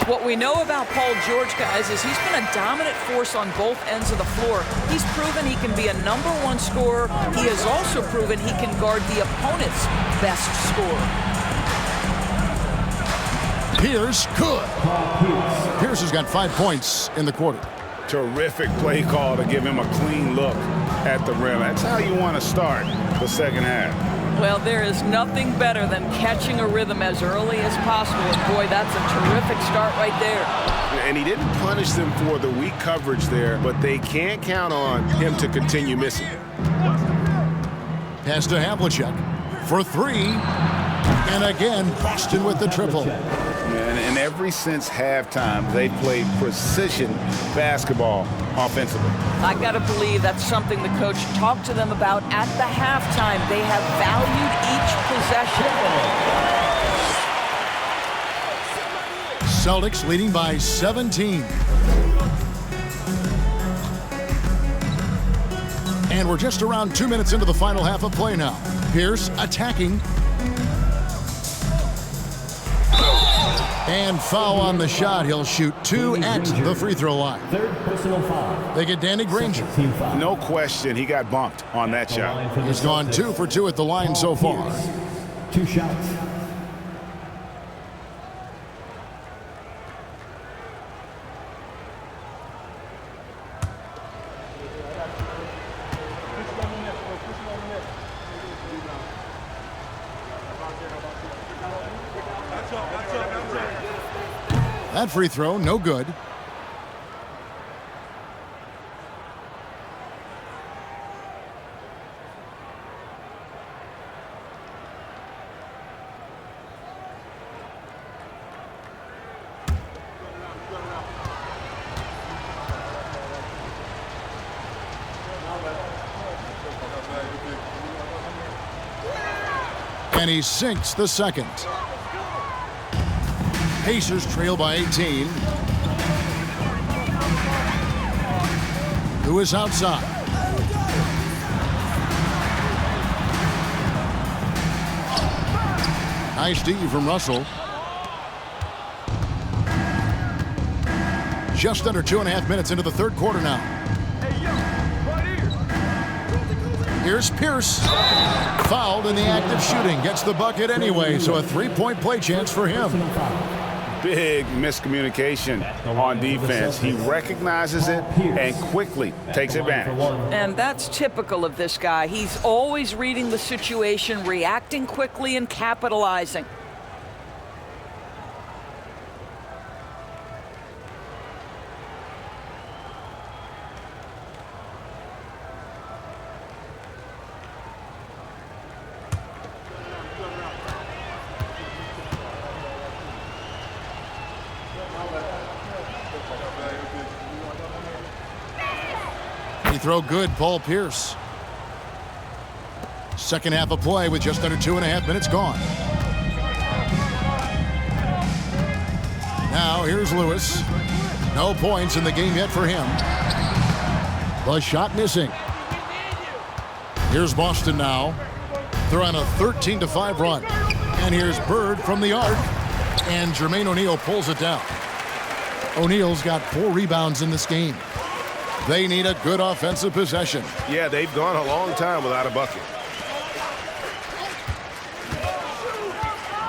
[SPEAKER 3] What we know about Paul George, guys, is he's been a dominant force on both ends of the floor. He's proven he can be a #1 scorer. He has also proven he can guard the opponent's best scorer.
[SPEAKER 1] Pierce, good. Pierce has got 5 points in the quarter.
[SPEAKER 2] Terrific play call to give him a clean look at the rim. That's how you want to start the second half.
[SPEAKER 3] Well, there is nothing better than catching a rhythm as early as possible. And boy, that's a terrific start right there.
[SPEAKER 2] And he didn't punish them for the weak coverage there, but they can't count on him to continue missing.
[SPEAKER 1] Pass to Havlicek for 3. And again, Boston with the triple.
[SPEAKER 2] And ever since halftime, they played precision basketball offensively.
[SPEAKER 3] I got to believe that's something the coach talked to them about at the halftime. They have valued each possession.
[SPEAKER 1] Celtics leading by 17. And we're just around 2 minutes into the final half of play now. Pierce attacking. And foul on the shot. He'll shoot 2 at the free throw line.
[SPEAKER 5] Third personal foul.
[SPEAKER 1] They get Danny Granger.
[SPEAKER 2] No question, he got bumped on that shot.
[SPEAKER 1] He's gone 2 for 2 at the line so far.
[SPEAKER 5] 2 shots.
[SPEAKER 1] That free throw, no good. And he sinks the second. Pacers trail by 18. Who is outside? Nice D from Russell. Just under 2.5 minutes into the third quarter now. Here's Pierce. Fouled in the act of shooting. Gets the bucket anyway, so a three-point play chance for him.
[SPEAKER 2] Big miscommunication on defense. He recognizes it and quickly takes advantage.
[SPEAKER 3] And that's typical of this guy. He's always reading the situation, reacting quickly, and capitalizing.
[SPEAKER 1] Throw good, Paul Pierce. Second half of play with just under 2.5 minutes gone. Now here's Lewis. No points in the game yet for him. The shot missing. Here's Boston now. They're on a 13-5 run. And here's Bird from the arc. And Jermaine O'Neal pulls it down. O'Neal's got 4 rebounds in this game. They need a good offensive possession.
[SPEAKER 2] Yeah, they've gone a long time without a bucket.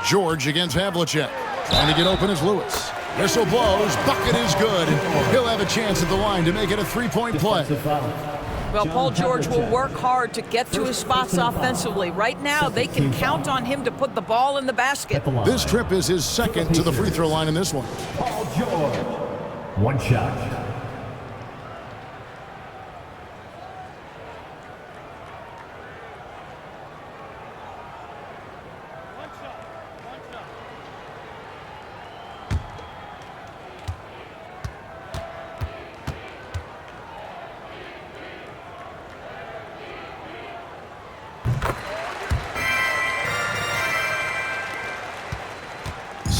[SPEAKER 1] George against Havlicek. Trying to get open is Lewis. Whistle blows. Bucket is good. He'll have a chance at the line to make it a 3-point play.
[SPEAKER 3] Well, Paul George will work hard to get to his spots offensively. Right now, they can count on him to put the ball in the basket.
[SPEAKER 1] This trip is his second to the free throw line in this one.
[SPEAKER 5] Paul George. One shot.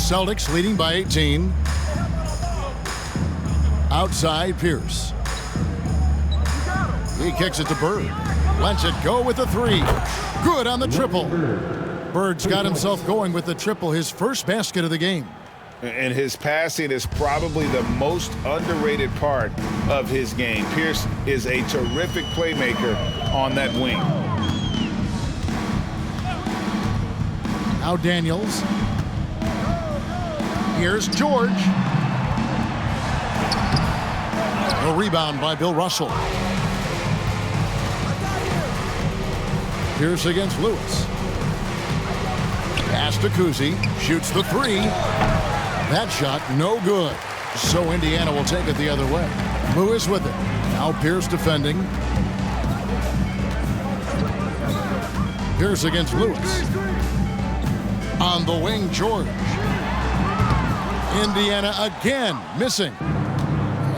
[SPEAKER 1] Celtics leading by 18. Outside Pierce. He kicks it to Bird. Lets it go with the 3. Good on the triple. Bird's got himself going with the triple, his first basket of the game.
[SPEAKER 6] And his passing is probably the most underrated part of his game. Pierce is a terrific playmaker on that wing.
[SPEAKER 1] Now Daniels. Here's George. A rebound by Bill Russell. Pierce against Lewis. Pass to Kuzi. Shoots the 3. That shot no good. So Indiana will take it the other way. Lewis with it. Now Pierce defending. Pierce against Lewis. On the wing, George. Indiana again missing.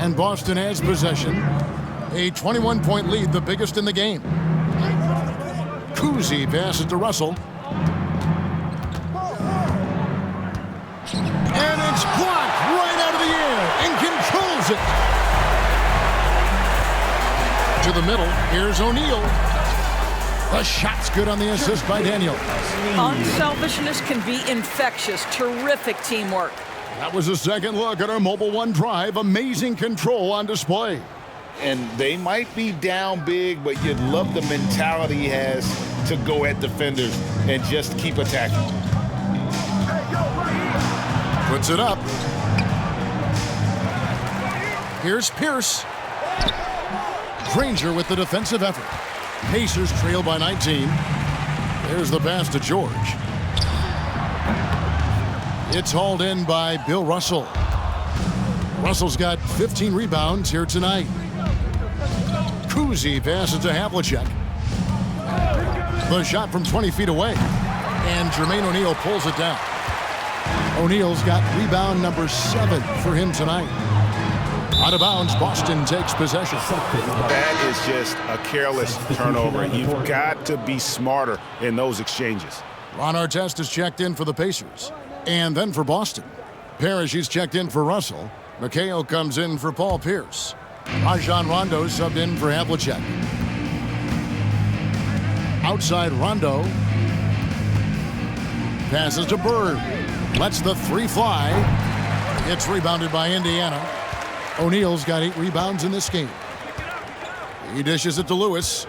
[SPEAKER 1] And Boston has possession. A 21-point lead, the biggest in the game. Kuzi passes to Russell. And it's blocked right out of the air and controls it. To the middle, here's O'Neal. The shot's good on the assist by Daniel.
[SPEAKER 3] Unselfishness can be infectious. Terrific teamwork.
[SPEAKER 1] That was a second look at our Mobile One drive. Amazing control on display.
[SPEAKER 6] And they might be down big, but you'd love the mentality he has to go at defenders and just keep attacking.
[SPEAKER 1] Puts it up. Here's Pierce. Granger with the defensive effort. Pacers trail by 19. There's the pass to George. It's hauled in by Bill Russell. Russell's got 15 rebounds here tonight. Kuzi passes to Havlicek. The shot from 20 feet away. And Jermaine O'Neal pulls it down. O'Neal's got rebound number 7 for him tonight. Out of bounds, Boston takes possession.
[SPEAKER 2] That is just a careless turnover. You've got to be smarter in those exchanges.
[SPEAKER 1] Ron Artest is checked in for the Pacers. And then for Boston. Parrish is checked in for Russell. McHale comes in for Paul Pierce. Rajon Rondo subbed in for Havlicek. Outside Rondo. Passes to Bird. Lets the 3 fly. It's rebounded by Indiana. O'Neal's got 8 rebounds in this game. He dishes it to Lewis.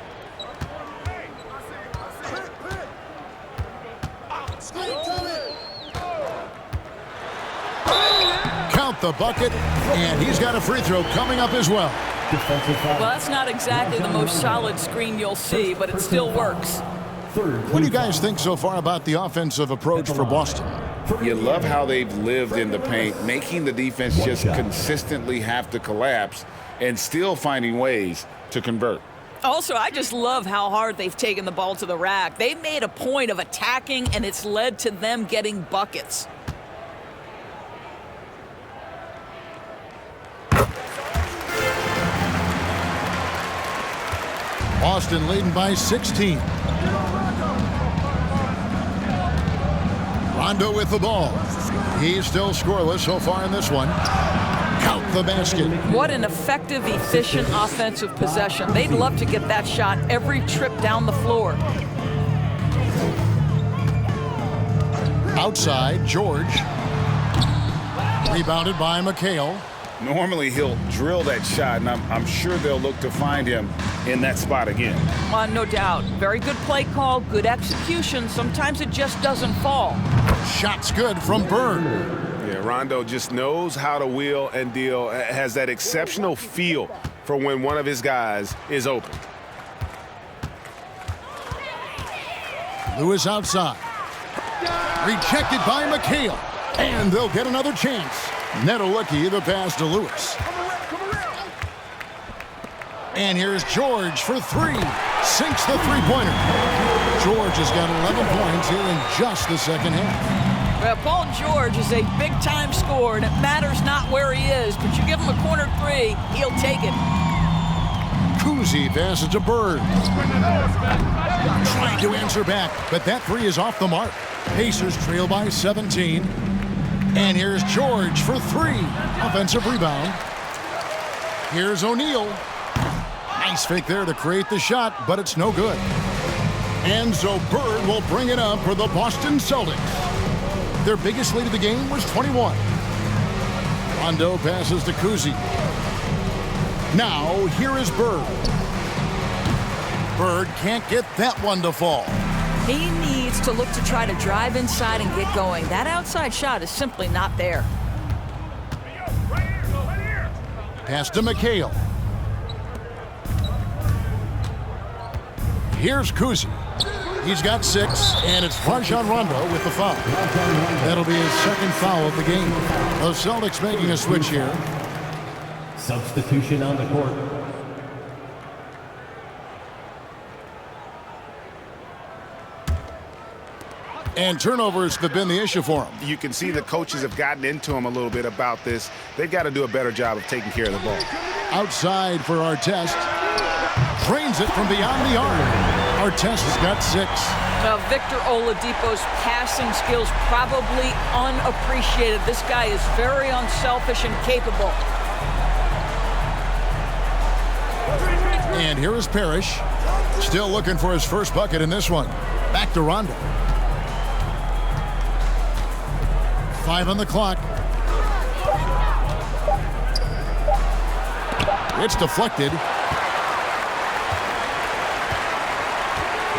[SPEAKER 1] without the bucket, and he's got a free throw coming up as well.
[SPEAKER 3] Well, that's not exactly the most solid screen you'll see, but it still works.
[SPEAKER 1] What do you guys think so far about the offensive approach for Boston?
[SPEAKER 6] You love how they've lived in the paint, making the defense just consistently have to collapse and still finding ways to convert.
[SPEAKER 3] Also, I just love how hard they've taken the ball to the rack. They made a point of attacking, and it's led to them getting buckets.
[SPEAKER 1] Boston leading by 16. Rondo with the ball. He's still scoreless so far in this one. Count the basket.
[SPEAKER 3] What an effective, efficient offensive possession. They'd love to get that shot every trip down the floor.
[SPEAKER 1] Outside, George. Rebounded by McHale.
[SPEAKER 6] Normally he'll drill that shot, and I'm sure they'll look to find him in that spot again.
[SPEAKER 3] No doubt. Very good play call, good execution. Sometimes it just doesn't fall.
[SPEAKER 1] Shot's good from Bird.
[SPEAKER 2] Yeah, Rondo just knows how to wheel and deal, has that exceptional feel for when one of his guys is open.
[SPEAKER 1] Lewis outside. Rejected by McHale. And they'll get another chance. Nedelicki, the pass to Lewis. And here's George for three. Sinks the three-pointer. George has got 11 points here in just the second half.
[SPEAKER 3] Well, Paul George is a big-time scorer, and it matters not where he is, but you give him a corner three, he'll take it.
[SPEAKER 1] Kuzi passes to Bird. Trying to answer back, but that three is off the mark. Pacers trail by 17. And here's George for three. Offensive rebound. Here's O'Neal. Nice fake there to create the shot, but it's no good. And so Bird will bring it up for the Boston Celtics. Their biggest lead of the game was 21. Rondo passes to Kuzi. Now here is Bird. Bird can't get that one to fall.
[SPEAKER 3] He needs to look to try to drive inside and get going. That outside shot is simply not there.
[SPEAKER 1] Pass to McHale. Here's Kuzi. He's got 6, and it's Rajon Rondo with the foul. That'll be his second foul of the game. The Celtics making a switch here.
[SPEAKER 5] Substitution on the court.
[SPEAKER 1] And turnovers have been the issue for him.
[SPEAKER 2] You can see the coaches have gotten into him a little bit about this. They've got to do a better job of taking care of the ball.
[SPEAKER 1] Outside for Artest. Drains it from beyond the arc. Artest has got 6.
[SPEAKER 3] Now, Victor Oladipo's passing skills probably unappreciated. This guy is very unselfish and capable.
[SPEAKER 1] And here is Parrish. Still looking for his first bucket in this one. Back to Rondo. 5 on the clock. It's deflected.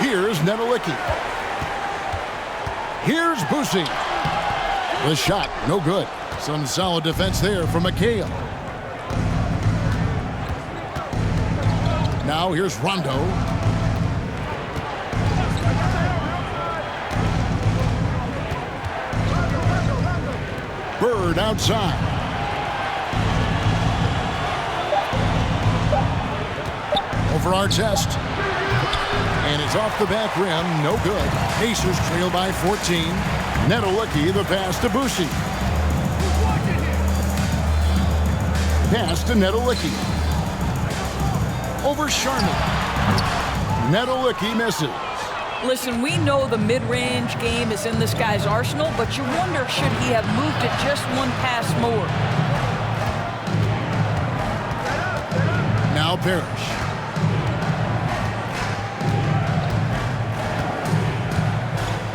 [SPEAKER 1] Here's Nedelicki. Here's Boucy. The shot, no good. Some solid defense there from McHale. Now here's Rondo. Bird outside. Over Artest. And it's off the back rim, no good. Pacers trail by 14. Nedelicki, the pass to Boucy. Pass to Nedelicki. Over Sharman. Nedelicki misses.
[SPEAKER 3] Listen, we know the mid-range game is in this guy's arsenal, but you wonder, should he have moved it just one pass more?
[SPEAKER 1] Now Parrish.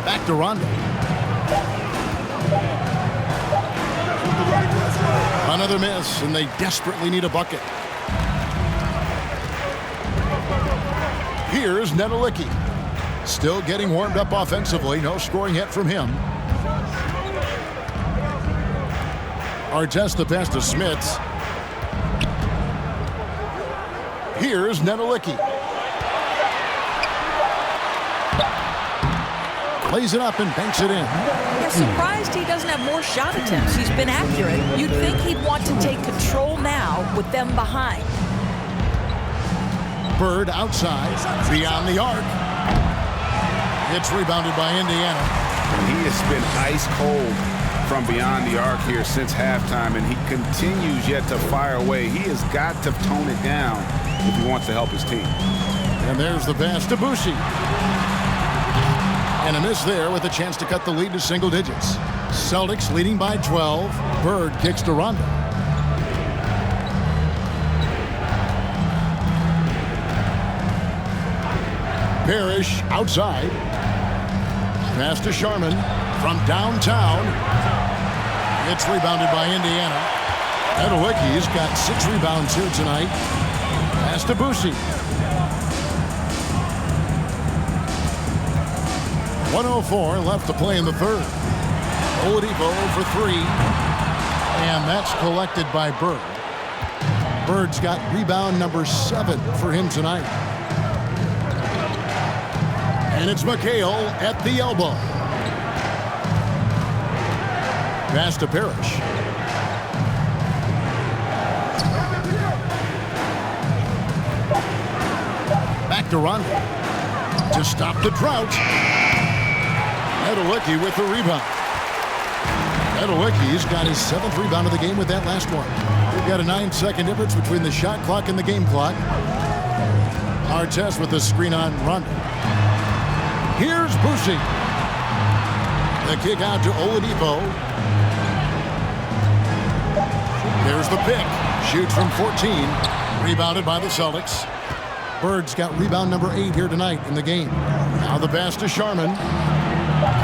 [SPEAKER 1] Back to Rondo. Another miss, and they desperately need a bucket. Here's Nedelicki. Still getting warmed up offensively. No scoring yet from him. Artest the pass to Smits. Here's Nedelicki. Plays it up and banks it in.
[SPEAKER 3] Yeah, surprised he doesn't have more shot attempts. He's been accurate. You'd think he'd want to take control now with them behind.
[SPEAKER 1] Bird outside, beyond the arc. It's rebounded by Indiana.
[SPEAKER 2] He has been ice cold from beyond the arc here since halftime, and he continues yet to fire away. He has got to tone it down if he wants to help his team.
[SPEAKER 1] And there's the pass to Boucher. And a miss there with a chance to cut the lead to single digits. Celtics leading by 12. Bird kicks to Rondo. Parrish outside. Pass to Sharman from downtown. It's rebounded by Indiana. Nedelicki's got 6 rebounds here tonight. Pass to Boucher. 1:04 left to play in the third. Oladipo for 3. And that's collected by Bird. Bird's got rebound number 7 for him tonight. And it's McHale at the elbow. Pass to Parrish. Back to Rondo. To stop the drought. Nedelicki with the rebound. Nedelicki's got his 7th rebound of the game with that last one. We've got a 9-second difference between the shot clock and the game clock. Artest with the screen on Rondo. Here's Boucher. The kick out to Oladipo. There's the pick. Shoots from 14. Rebounded by the Celtics. Bird's got rebound number 8 here tonight in the game. Now the pass to Sharman.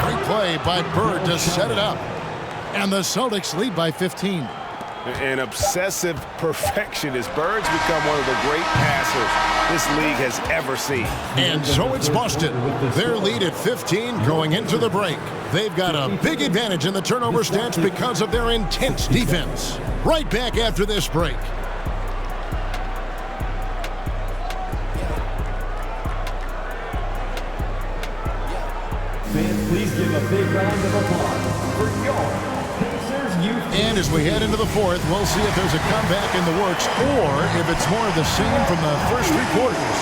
[SPEAKER 1] Great play by Bird to set it up. And the Celtics lead by 15.
[SPEAKER 2] An obsessive perfectionist. Bird's become one of the great passers this league has ever seen.
[SPEAKER 1] And so it's Boston. Their lead at 15 going into the break. They've got a big advantage in the turnover stats because of their intense defense. Right back after this break.
[SPEAKER 5] Fans, please give a big round of applause for your Pacers Youth.
[SPEAKER 1] And as we head into the fourth, we'll see if there's a comeback in the works or if it's more of the same from the first 3 quarters.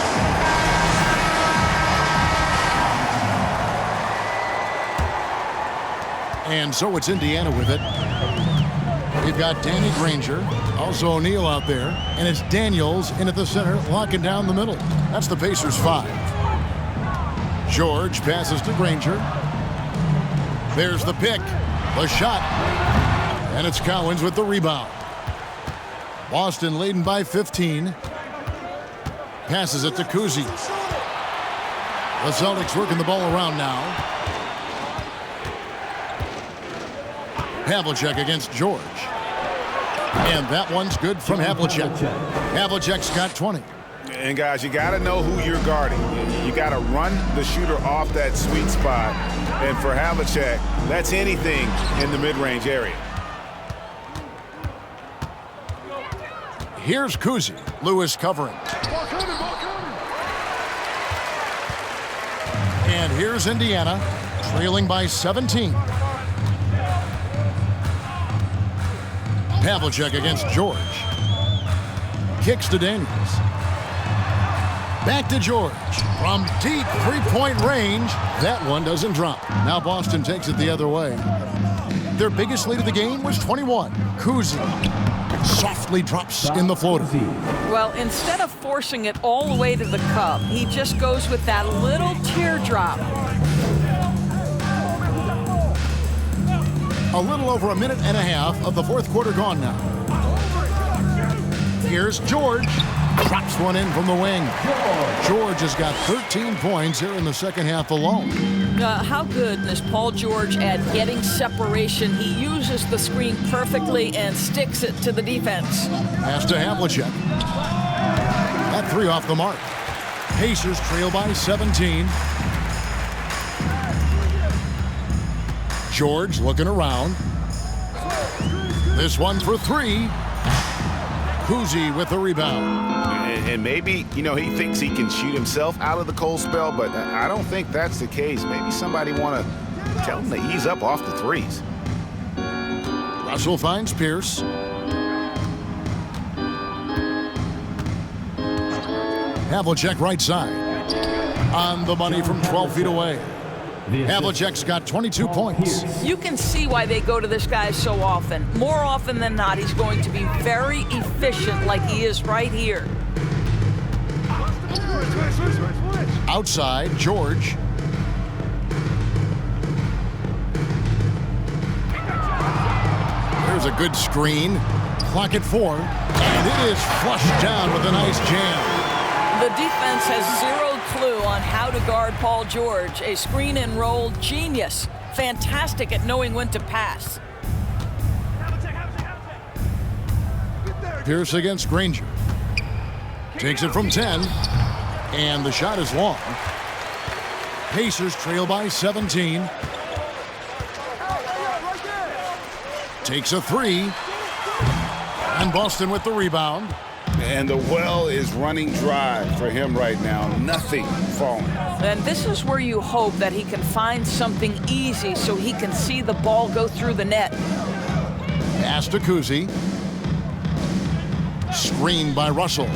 [SPEAKER 1] And so it's Indiana with it. We've got Danny Granger, also O'Neal out there, and it's Daniels in at the center, locking down the middle. That's the Pacers 5. George passes to Granger. There's the pick, the shot, and it's Cowens with the rebound. Boston leading by 15. Passes it to Kuzi. The Celtics working the ball around now. Havlicek against George. And that one's good from Havlicek. Havlicek's got 20.
[SPEAKER 2] And guys, you got to know who you're guarding. You got to run the shooter off that sweet spot. And for Havlicek, that's anything in the mid-range area.
[SPEAKER 1] Here's Kuzi. Lewis covering. And here's Indiana, trailing by 17. Havlicek against George. Kicks to Daniels. Back to George. From deep three-point range. That one doesn't drop. Now Boston takes it the other way. Their biggest lead of the game was 21. Kuzi softly drops in the floater.
[SPEAKER 3] Well, instead of forcing it all the way to the cup, he just goes with that little teardrop.
[SPEAKER 1] A little over a minute and a half of the fourth quarter gone now. Here's George. Drops one in from the wing. George has got 13 points here in the second half alone.
[SPEAKER 3] How good is Paul George at getting separation? He uses the screen perfectly and sticks it to the defense.
[SPEAKER 1] Pass to Havlicek. That 3 off the mark. Pacers trail by 17. George looking around. This one for three. Kuzi with the rebound.
[SPEAKER 2] And maybe, he thinks he can shoot himself out of the cold spell, but I don't think that's the case. Maybe somebody want to tell him to ease up off the threes.
[SPEAKER 1] Russell finds Pierce. Havlicek right side. On the money from 12 feet away. Havlicek's got 22 points.
[SPEAKER 3] You can see why they go to this guy so often. More often than not, he's going to be very efficient like he is right here.
[SPEAKER 1] Outside, George. There's a good screen. Clock at 4. And it is flushed down with a nice jam.
[SPEAKER 3] The defense has zero clue on how to guard Paul George. A screen and roll genius. Fantastic at knowing when to pass.
[SPEAKER 1] Pierce against Granger. Takes it from 10. And the shot is long. Pacers trail by 17. Takes a 3. And Boston with the rebound.
[SPEAKER 2] And the well is running dry for him right now. Nothing falling.
[SPEAKER 3] And this is where you hope that he can find something easy so he can see the ball go through the net.
[SPEAKER 1] Pass to Kuzi. Screened by Russell.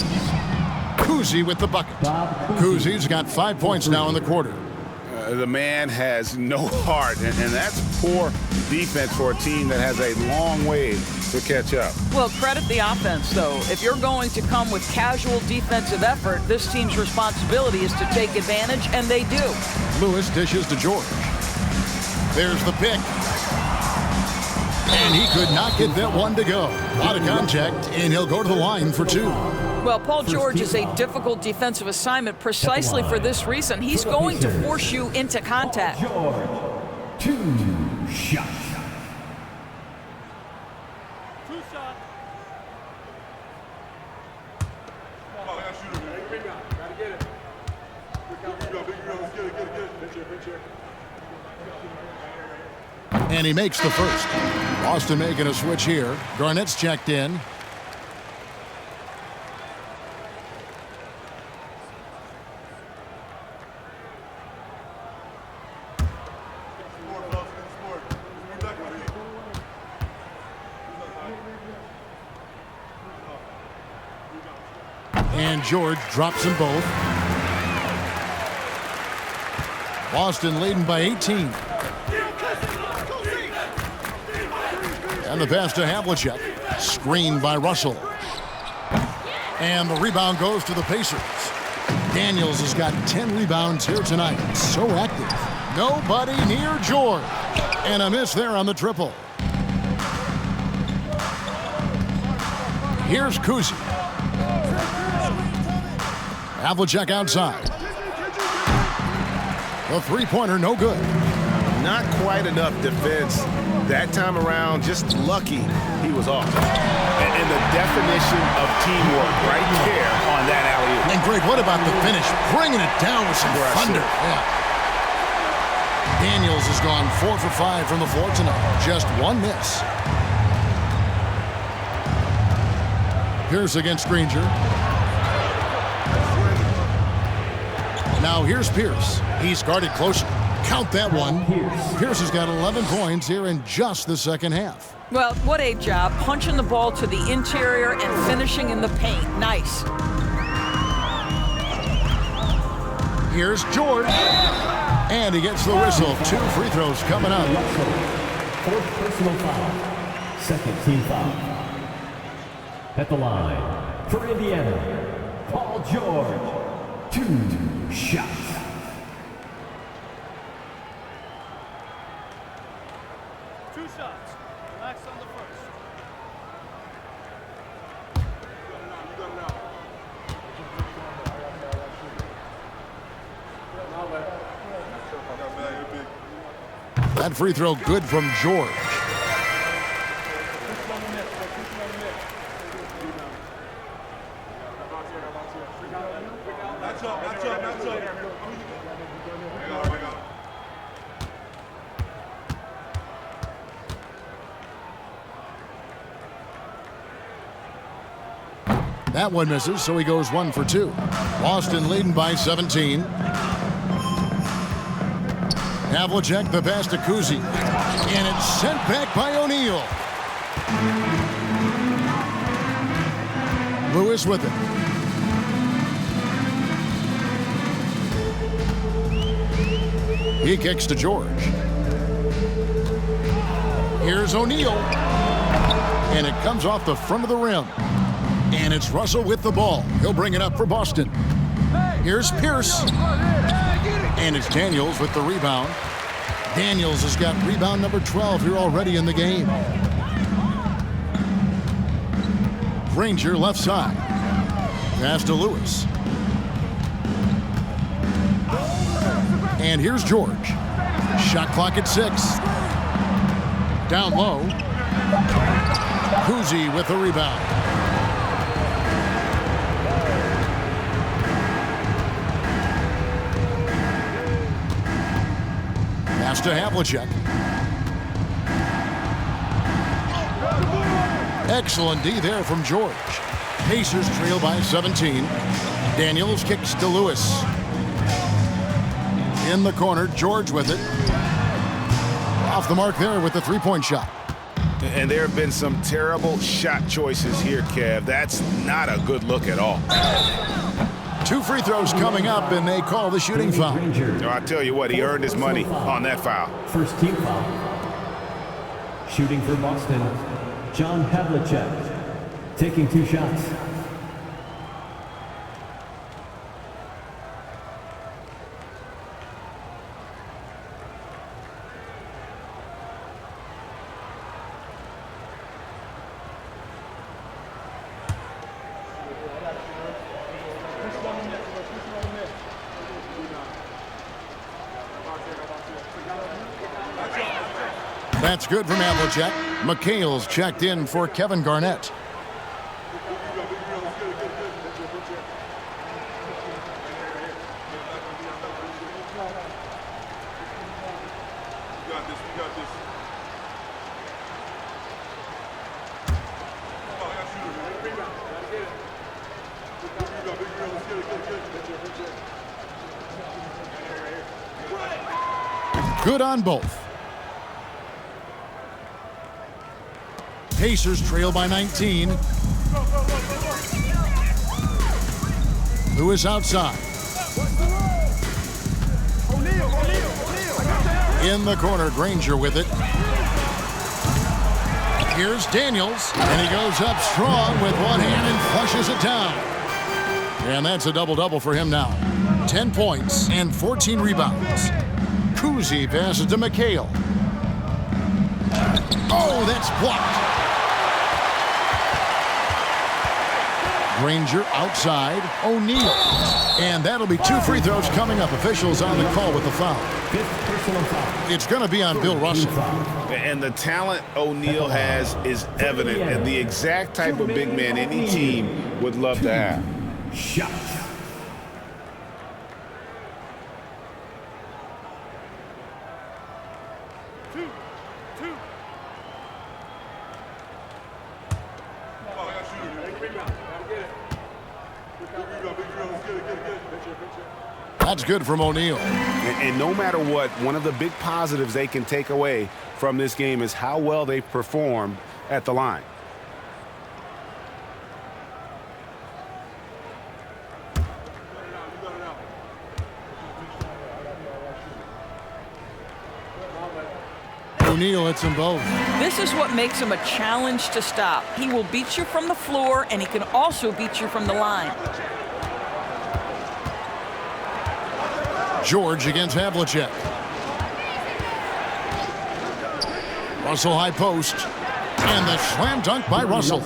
[SPEAKER 1] Kuzi with the bucket. Kuzi's got 5 points now in the quarter.
[SPEAKER 2] The man has no heart, and that's poor defense for a team that has a long way to catch up.
[SPEAKER 3] Well, credit the offense, though. If you're going to come with casual defensive effort, this team's responsibility is to take advantage, and they do.
[SPEAKER 1] Lewis dishes to George. There's the pick. And he could not get that one to go. Out of contact, and he'll go to the line for 2.
[SPEAKER 3] Well, Paul George is a difficult defensive assignment precisely for this reason. He's going to force you into contact.
[SPEAKER 5] George, 2 shots.
[SPEAKER 1] And he makes the first. Boston making a switch here. Garnett's checked in. And George drops them both. Boston leading by 18. And the pass to Havlicek. Screened by Russell. And the rebound goes to the Pacers. Daniels has got 10 rebounds here tonight. So active. Nobody near George. And a miss there on the triple. Here's Kuzi. Havlicek outside. The three-pointer no good.
[SPEAKER 2] Not quite enough defense that time around. Just lucky he was off. And the definition of teamwork right there on that alley-oop.
[SPEAKER 1] And Greg, what about the finish? Bringing it down with some thunder. Yeah. Daniels has gone 4 for 5 from the floor tonight. Just one miss. Pierce against Granger. Now here's Pierce. He's guarded closer. Count that one. Pierce has got 11 points here in just the second half.
[SPEAKER 3] Well, what a job. Punching the ball to the interior and finishing in the paint. Nice.
[SPEAKER 1] Here's George. And he gets the whistle. 2 free throws coming up.
[SPEAKER 5] Fourth personal foul. Second team foul. At the line for Indiana, Paul George. 2 shots.
[SPEAKER 7] Relax on the first.
[SPEAKER 1] That free throw good from George. That one misses, so he goes 1 for 2. Boston leading by 17. Havlicek the pass to Kuzi. And it's sent back by O'Neal. Lewis with it. He kicks to George. Here's O'Neal. And it comes off the front of the rim. And it's Russell with the ball. He'll bring it up for Boston. Here's Pierce. And it's Daniels with the rebound. Daniels has got rebound number 12 here already in the game. Granger left side. Pass to Lewis. And here's George. Shot clock at 6. Down low. Kuzi with the rebound. Pass to Havlicek. Excellent D there from George. Pacers trail by 17. Daniels kicks to Lewis. In the corner, George with it. Off the mark there with the three-point shot.
[SPEAKER 2] And there have been some terrible shot choices here, Kev. That's not a good look at all.
[SPEAKER 1] 2 free throws coming up, and they call the shooting foul.
[SPEAKER 2] No, I tell you what, he earned his money on that foul.
[SPEAKER 5] First team foul. Shooting for Boston, John Havlicek. Taking 2 shots.
[SPEAKER 1] That's good from Havlicek. McHale's checked in for Kevin Garnett. Good on both. Pacers trail by 19. Lewis outside. In the corner, Granger with it. Here's Daniels, and he goes up strong with one hand and flushes it down. And that's a double-double for him now. 10 points and 14 rebounds. Kuzi passes to McHale. Oh, that's blocked. Granger outside. O'Neal. And that'll be 2 free throws coming up. Officials on the call with the foul. It's going to be on Bill Russell.
[SPEAKER 2] And the talent O'Neal has is evident, and the exact type of big man any team would love to have.
[SPEAKER 5] Shot.
[SPEAKER 1] That's good from O'Neal.
[SPEAKER 2] And no matter what, one of the big positives they can take away from this game is how well they performed at the line.
[SPEAKER 1] O'Neal hits them both.
[SPEAKER 3] This is what makes him a challenge to stop. He will beat you from the floor, and he can also beat you from the line.
[SPEAKER 1] George against Havlicek. Russell high post. And the slam dunk by Russell.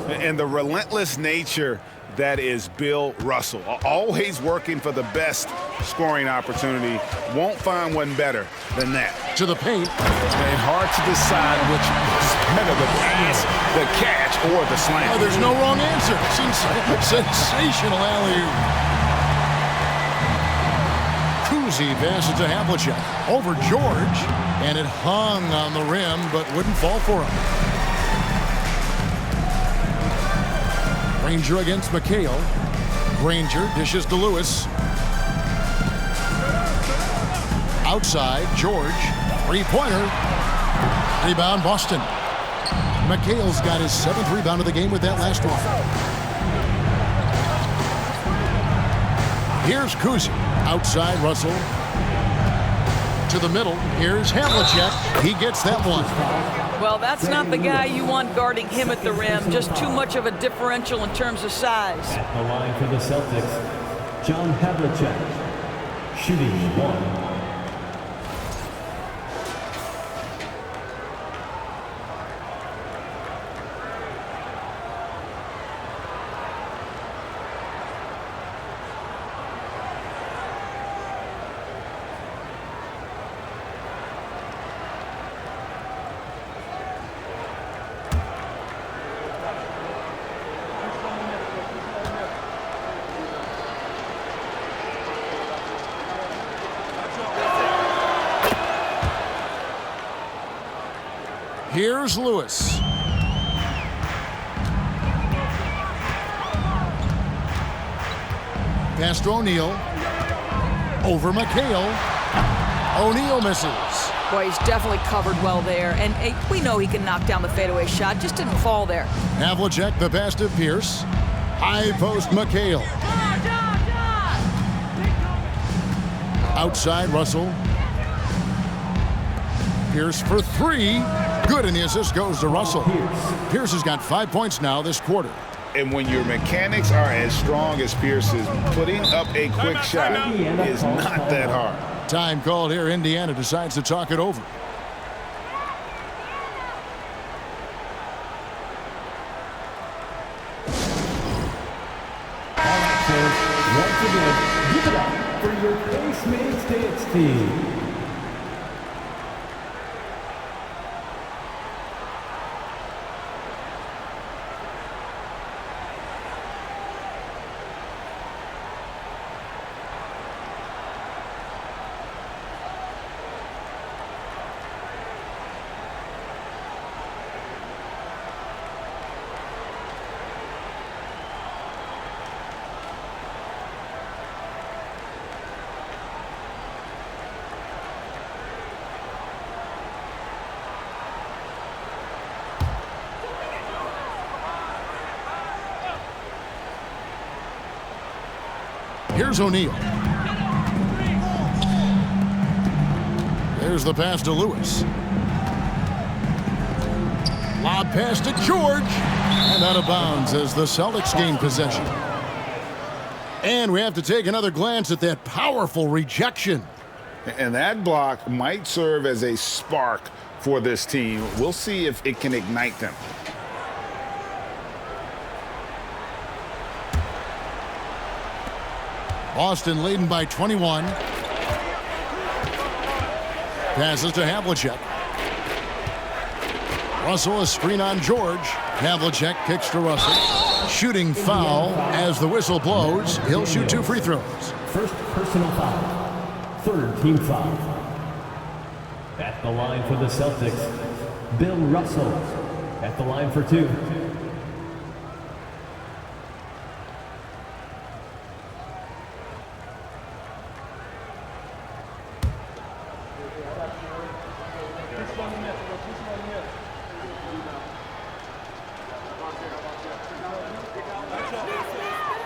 [SPEAKER 2] And the relentless nature that is Bill Russell. Always working for the best scoring opportunity. Won't find one better than that.
[SPEAKER 1] To the paint.
[SPEAKER 2] And hard to decide which is better, the pass, the catch, or the slam.
[SPEAKER 1] Oh, there's no wrong answer. Sensational alley-oop. Kuzi passes to Havlicek. Over George. And it hung on the rim, but wouldn't fall for him. Granger against McHale. Granger dishes to Lewis. Outside, George. Three-pointer. Rebound, Boston. McHale's got his 7th rebound of the game with that last one. Here's Kuzi. Outside, Russell. To the middle. Here's Havlicek. He gets that one.
[SPEAKER 3] Well, that's not the guy you want guarding him at the rim. Just too much of a differential in terms of size.
[SPEAKER 5] At the line for the Celtics, John Havlicek, shooting 1.
[SPEAKER 1] Here's Lewis. Pass to O'Neal. Over McHale. O'Neal misses.
[SPEAKER 3] Boy, he's definitely covered well there. And we know he can knock down the fadeaway shot. Just didn't fall there.
[SPEAKER 1] Havlicek, the pass to Pierce. High post McHale. Outside Russell. Pierce for 3. Good, and the assist goes to Russell. Pierce has got 5 points now this quarter.
[SPEAKER 6] And when your mechanics are as strong as Pierce's, putting up a quick shot is not that hard.
[SPEAKER 1] Time called here. Indiana decides to talk it over.
[SPEAKER 5] All right, folks, once again, give it up for your Face Mates Dance team.
[SPEAKER 1] Here's O'Neal. There's the pass to Lewis. Lob pass to George. And out of bounds as the Celtics gain possession. And we have to take another glance at that powerful rejection.
[SPEAKER 6] And that block might serve as a spark for this team. We'll see if it can ignite them.
[SPEAKER 1] Boston leading by 21. Passes to Havlicek. Russell, a screen on George. Havlicek kicks to Russell. Shooting foul as the whistle blows. He'll shoot 2 free throws.
[SPEAKER 5] First personal foul. Third team foul. At the line for the Celtics, Bill Russell. At the line for 2.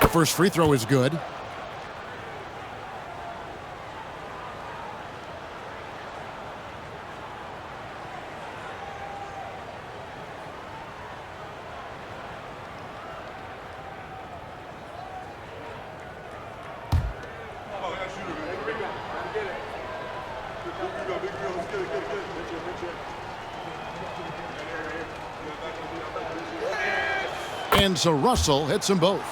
[SPEAKER 1] First free throw is good. And so Russell hits them both.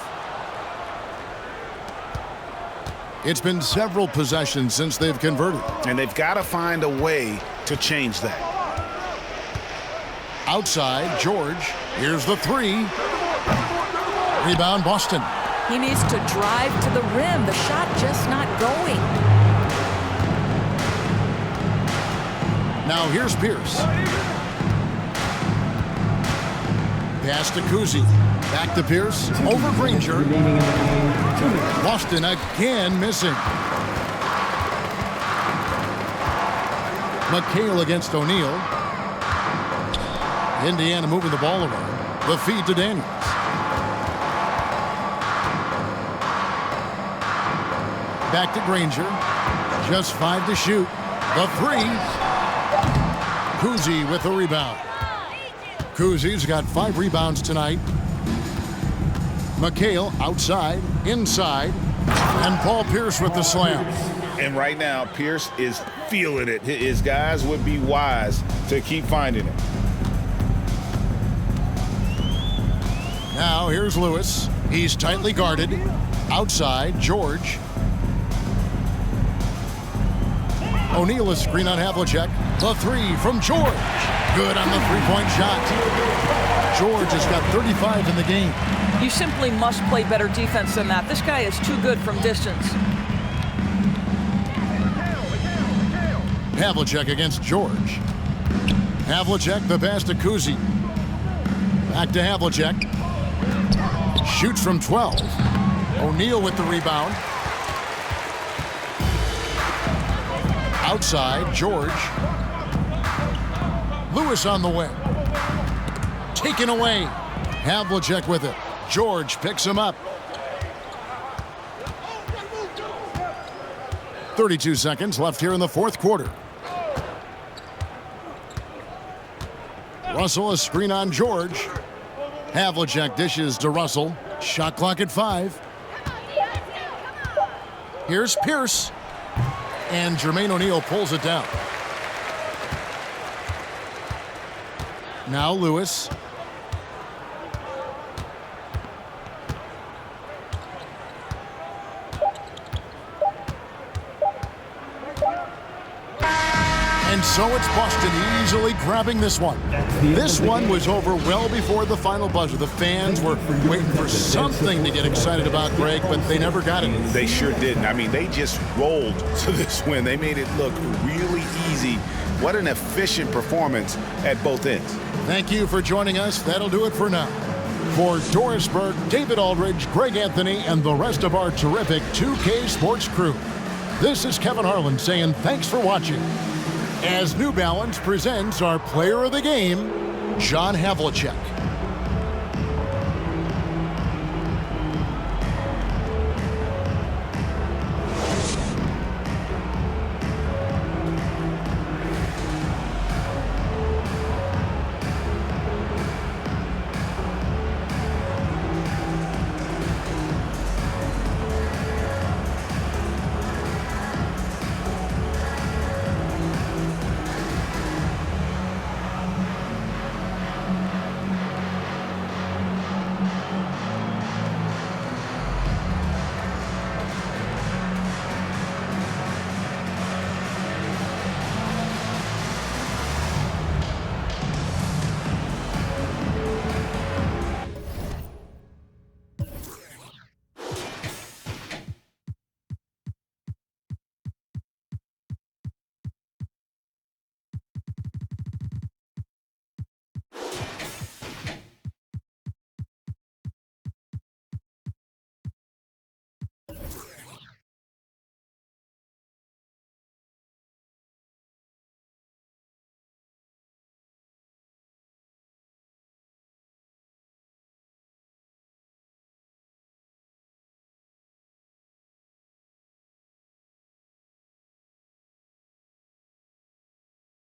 [SPEAKER 1] It's been several possessions since they've converted.
[SPEAKER 2] And they've got to find a way to change that.
[SPEAKER 1] Outside, George. Here's the 3. Rebound, Boston.
[SPEAKER 3] He needs to drive to the rim. The shot just not going. Now
[SPEAKER 1] here's Pierce. Pass to Kuzi. Back to Pierce. Over Granger.
[SPEAKER 5] Remaining in the game, 2 minutes.
[SPEAKER 1] Boston again missing. McHale against O'Neal. Indiana moving the ball around. The feed to Daniels. Back to Granger. Just 5 to shoot. The 3. Kuzi with the rebound. Kuzi's got 5 rebounds tonight. McHale outside, inside, and Paul Pierce with the slam.
[SPEAKER 6] And right now, Pierce is feeling it. His guys would be wise to keep finding it.
[SPEAKER 1] Now here's Lewis. He's tightly guarded. Outside, George. O'Neal is screen on Havlicek. The 3 from George. Good on the three-point shot. George has got 35 in the game.
[SPEAKER 3] You simply must play better defense than that. This guy is too good from distance.
[SPEAKER 1] Havlicek against George. Havlicek, the pass to Kuzi. Back to Havlicek. Shoots from 12. O'Neal with the rebound. Outside, George. Lewis on the wing. Taken away. Havlicek with it. George picks him up. 32 seconds left here in the fourth quarter. Russell, a screen on George. Havlicek dishes to Russell. Shot clock at 5. Here's Pierce. And Jermaine O'Neal pulls it down. Now Lewis. And so it's Boston easily grabbing this one. This one was over well before the final buzzer. The fans were waiting for something to get excited about, Greg, but they never got it.
[SPEAKER 6] They sure didn't. I mean, they just rolled to this win. They made it look really easy. What an efficient performance at both ends.
[SPEAKER 1] Thank you for joining us. That'll do it for now. For Doris Burke, David Aldridge, Greg Anthony, and the rest of our terrific 2K Sports crew, this is Kevin Harlan saying thanks for watching. As New Balance presents our player of the game, John Havlicek.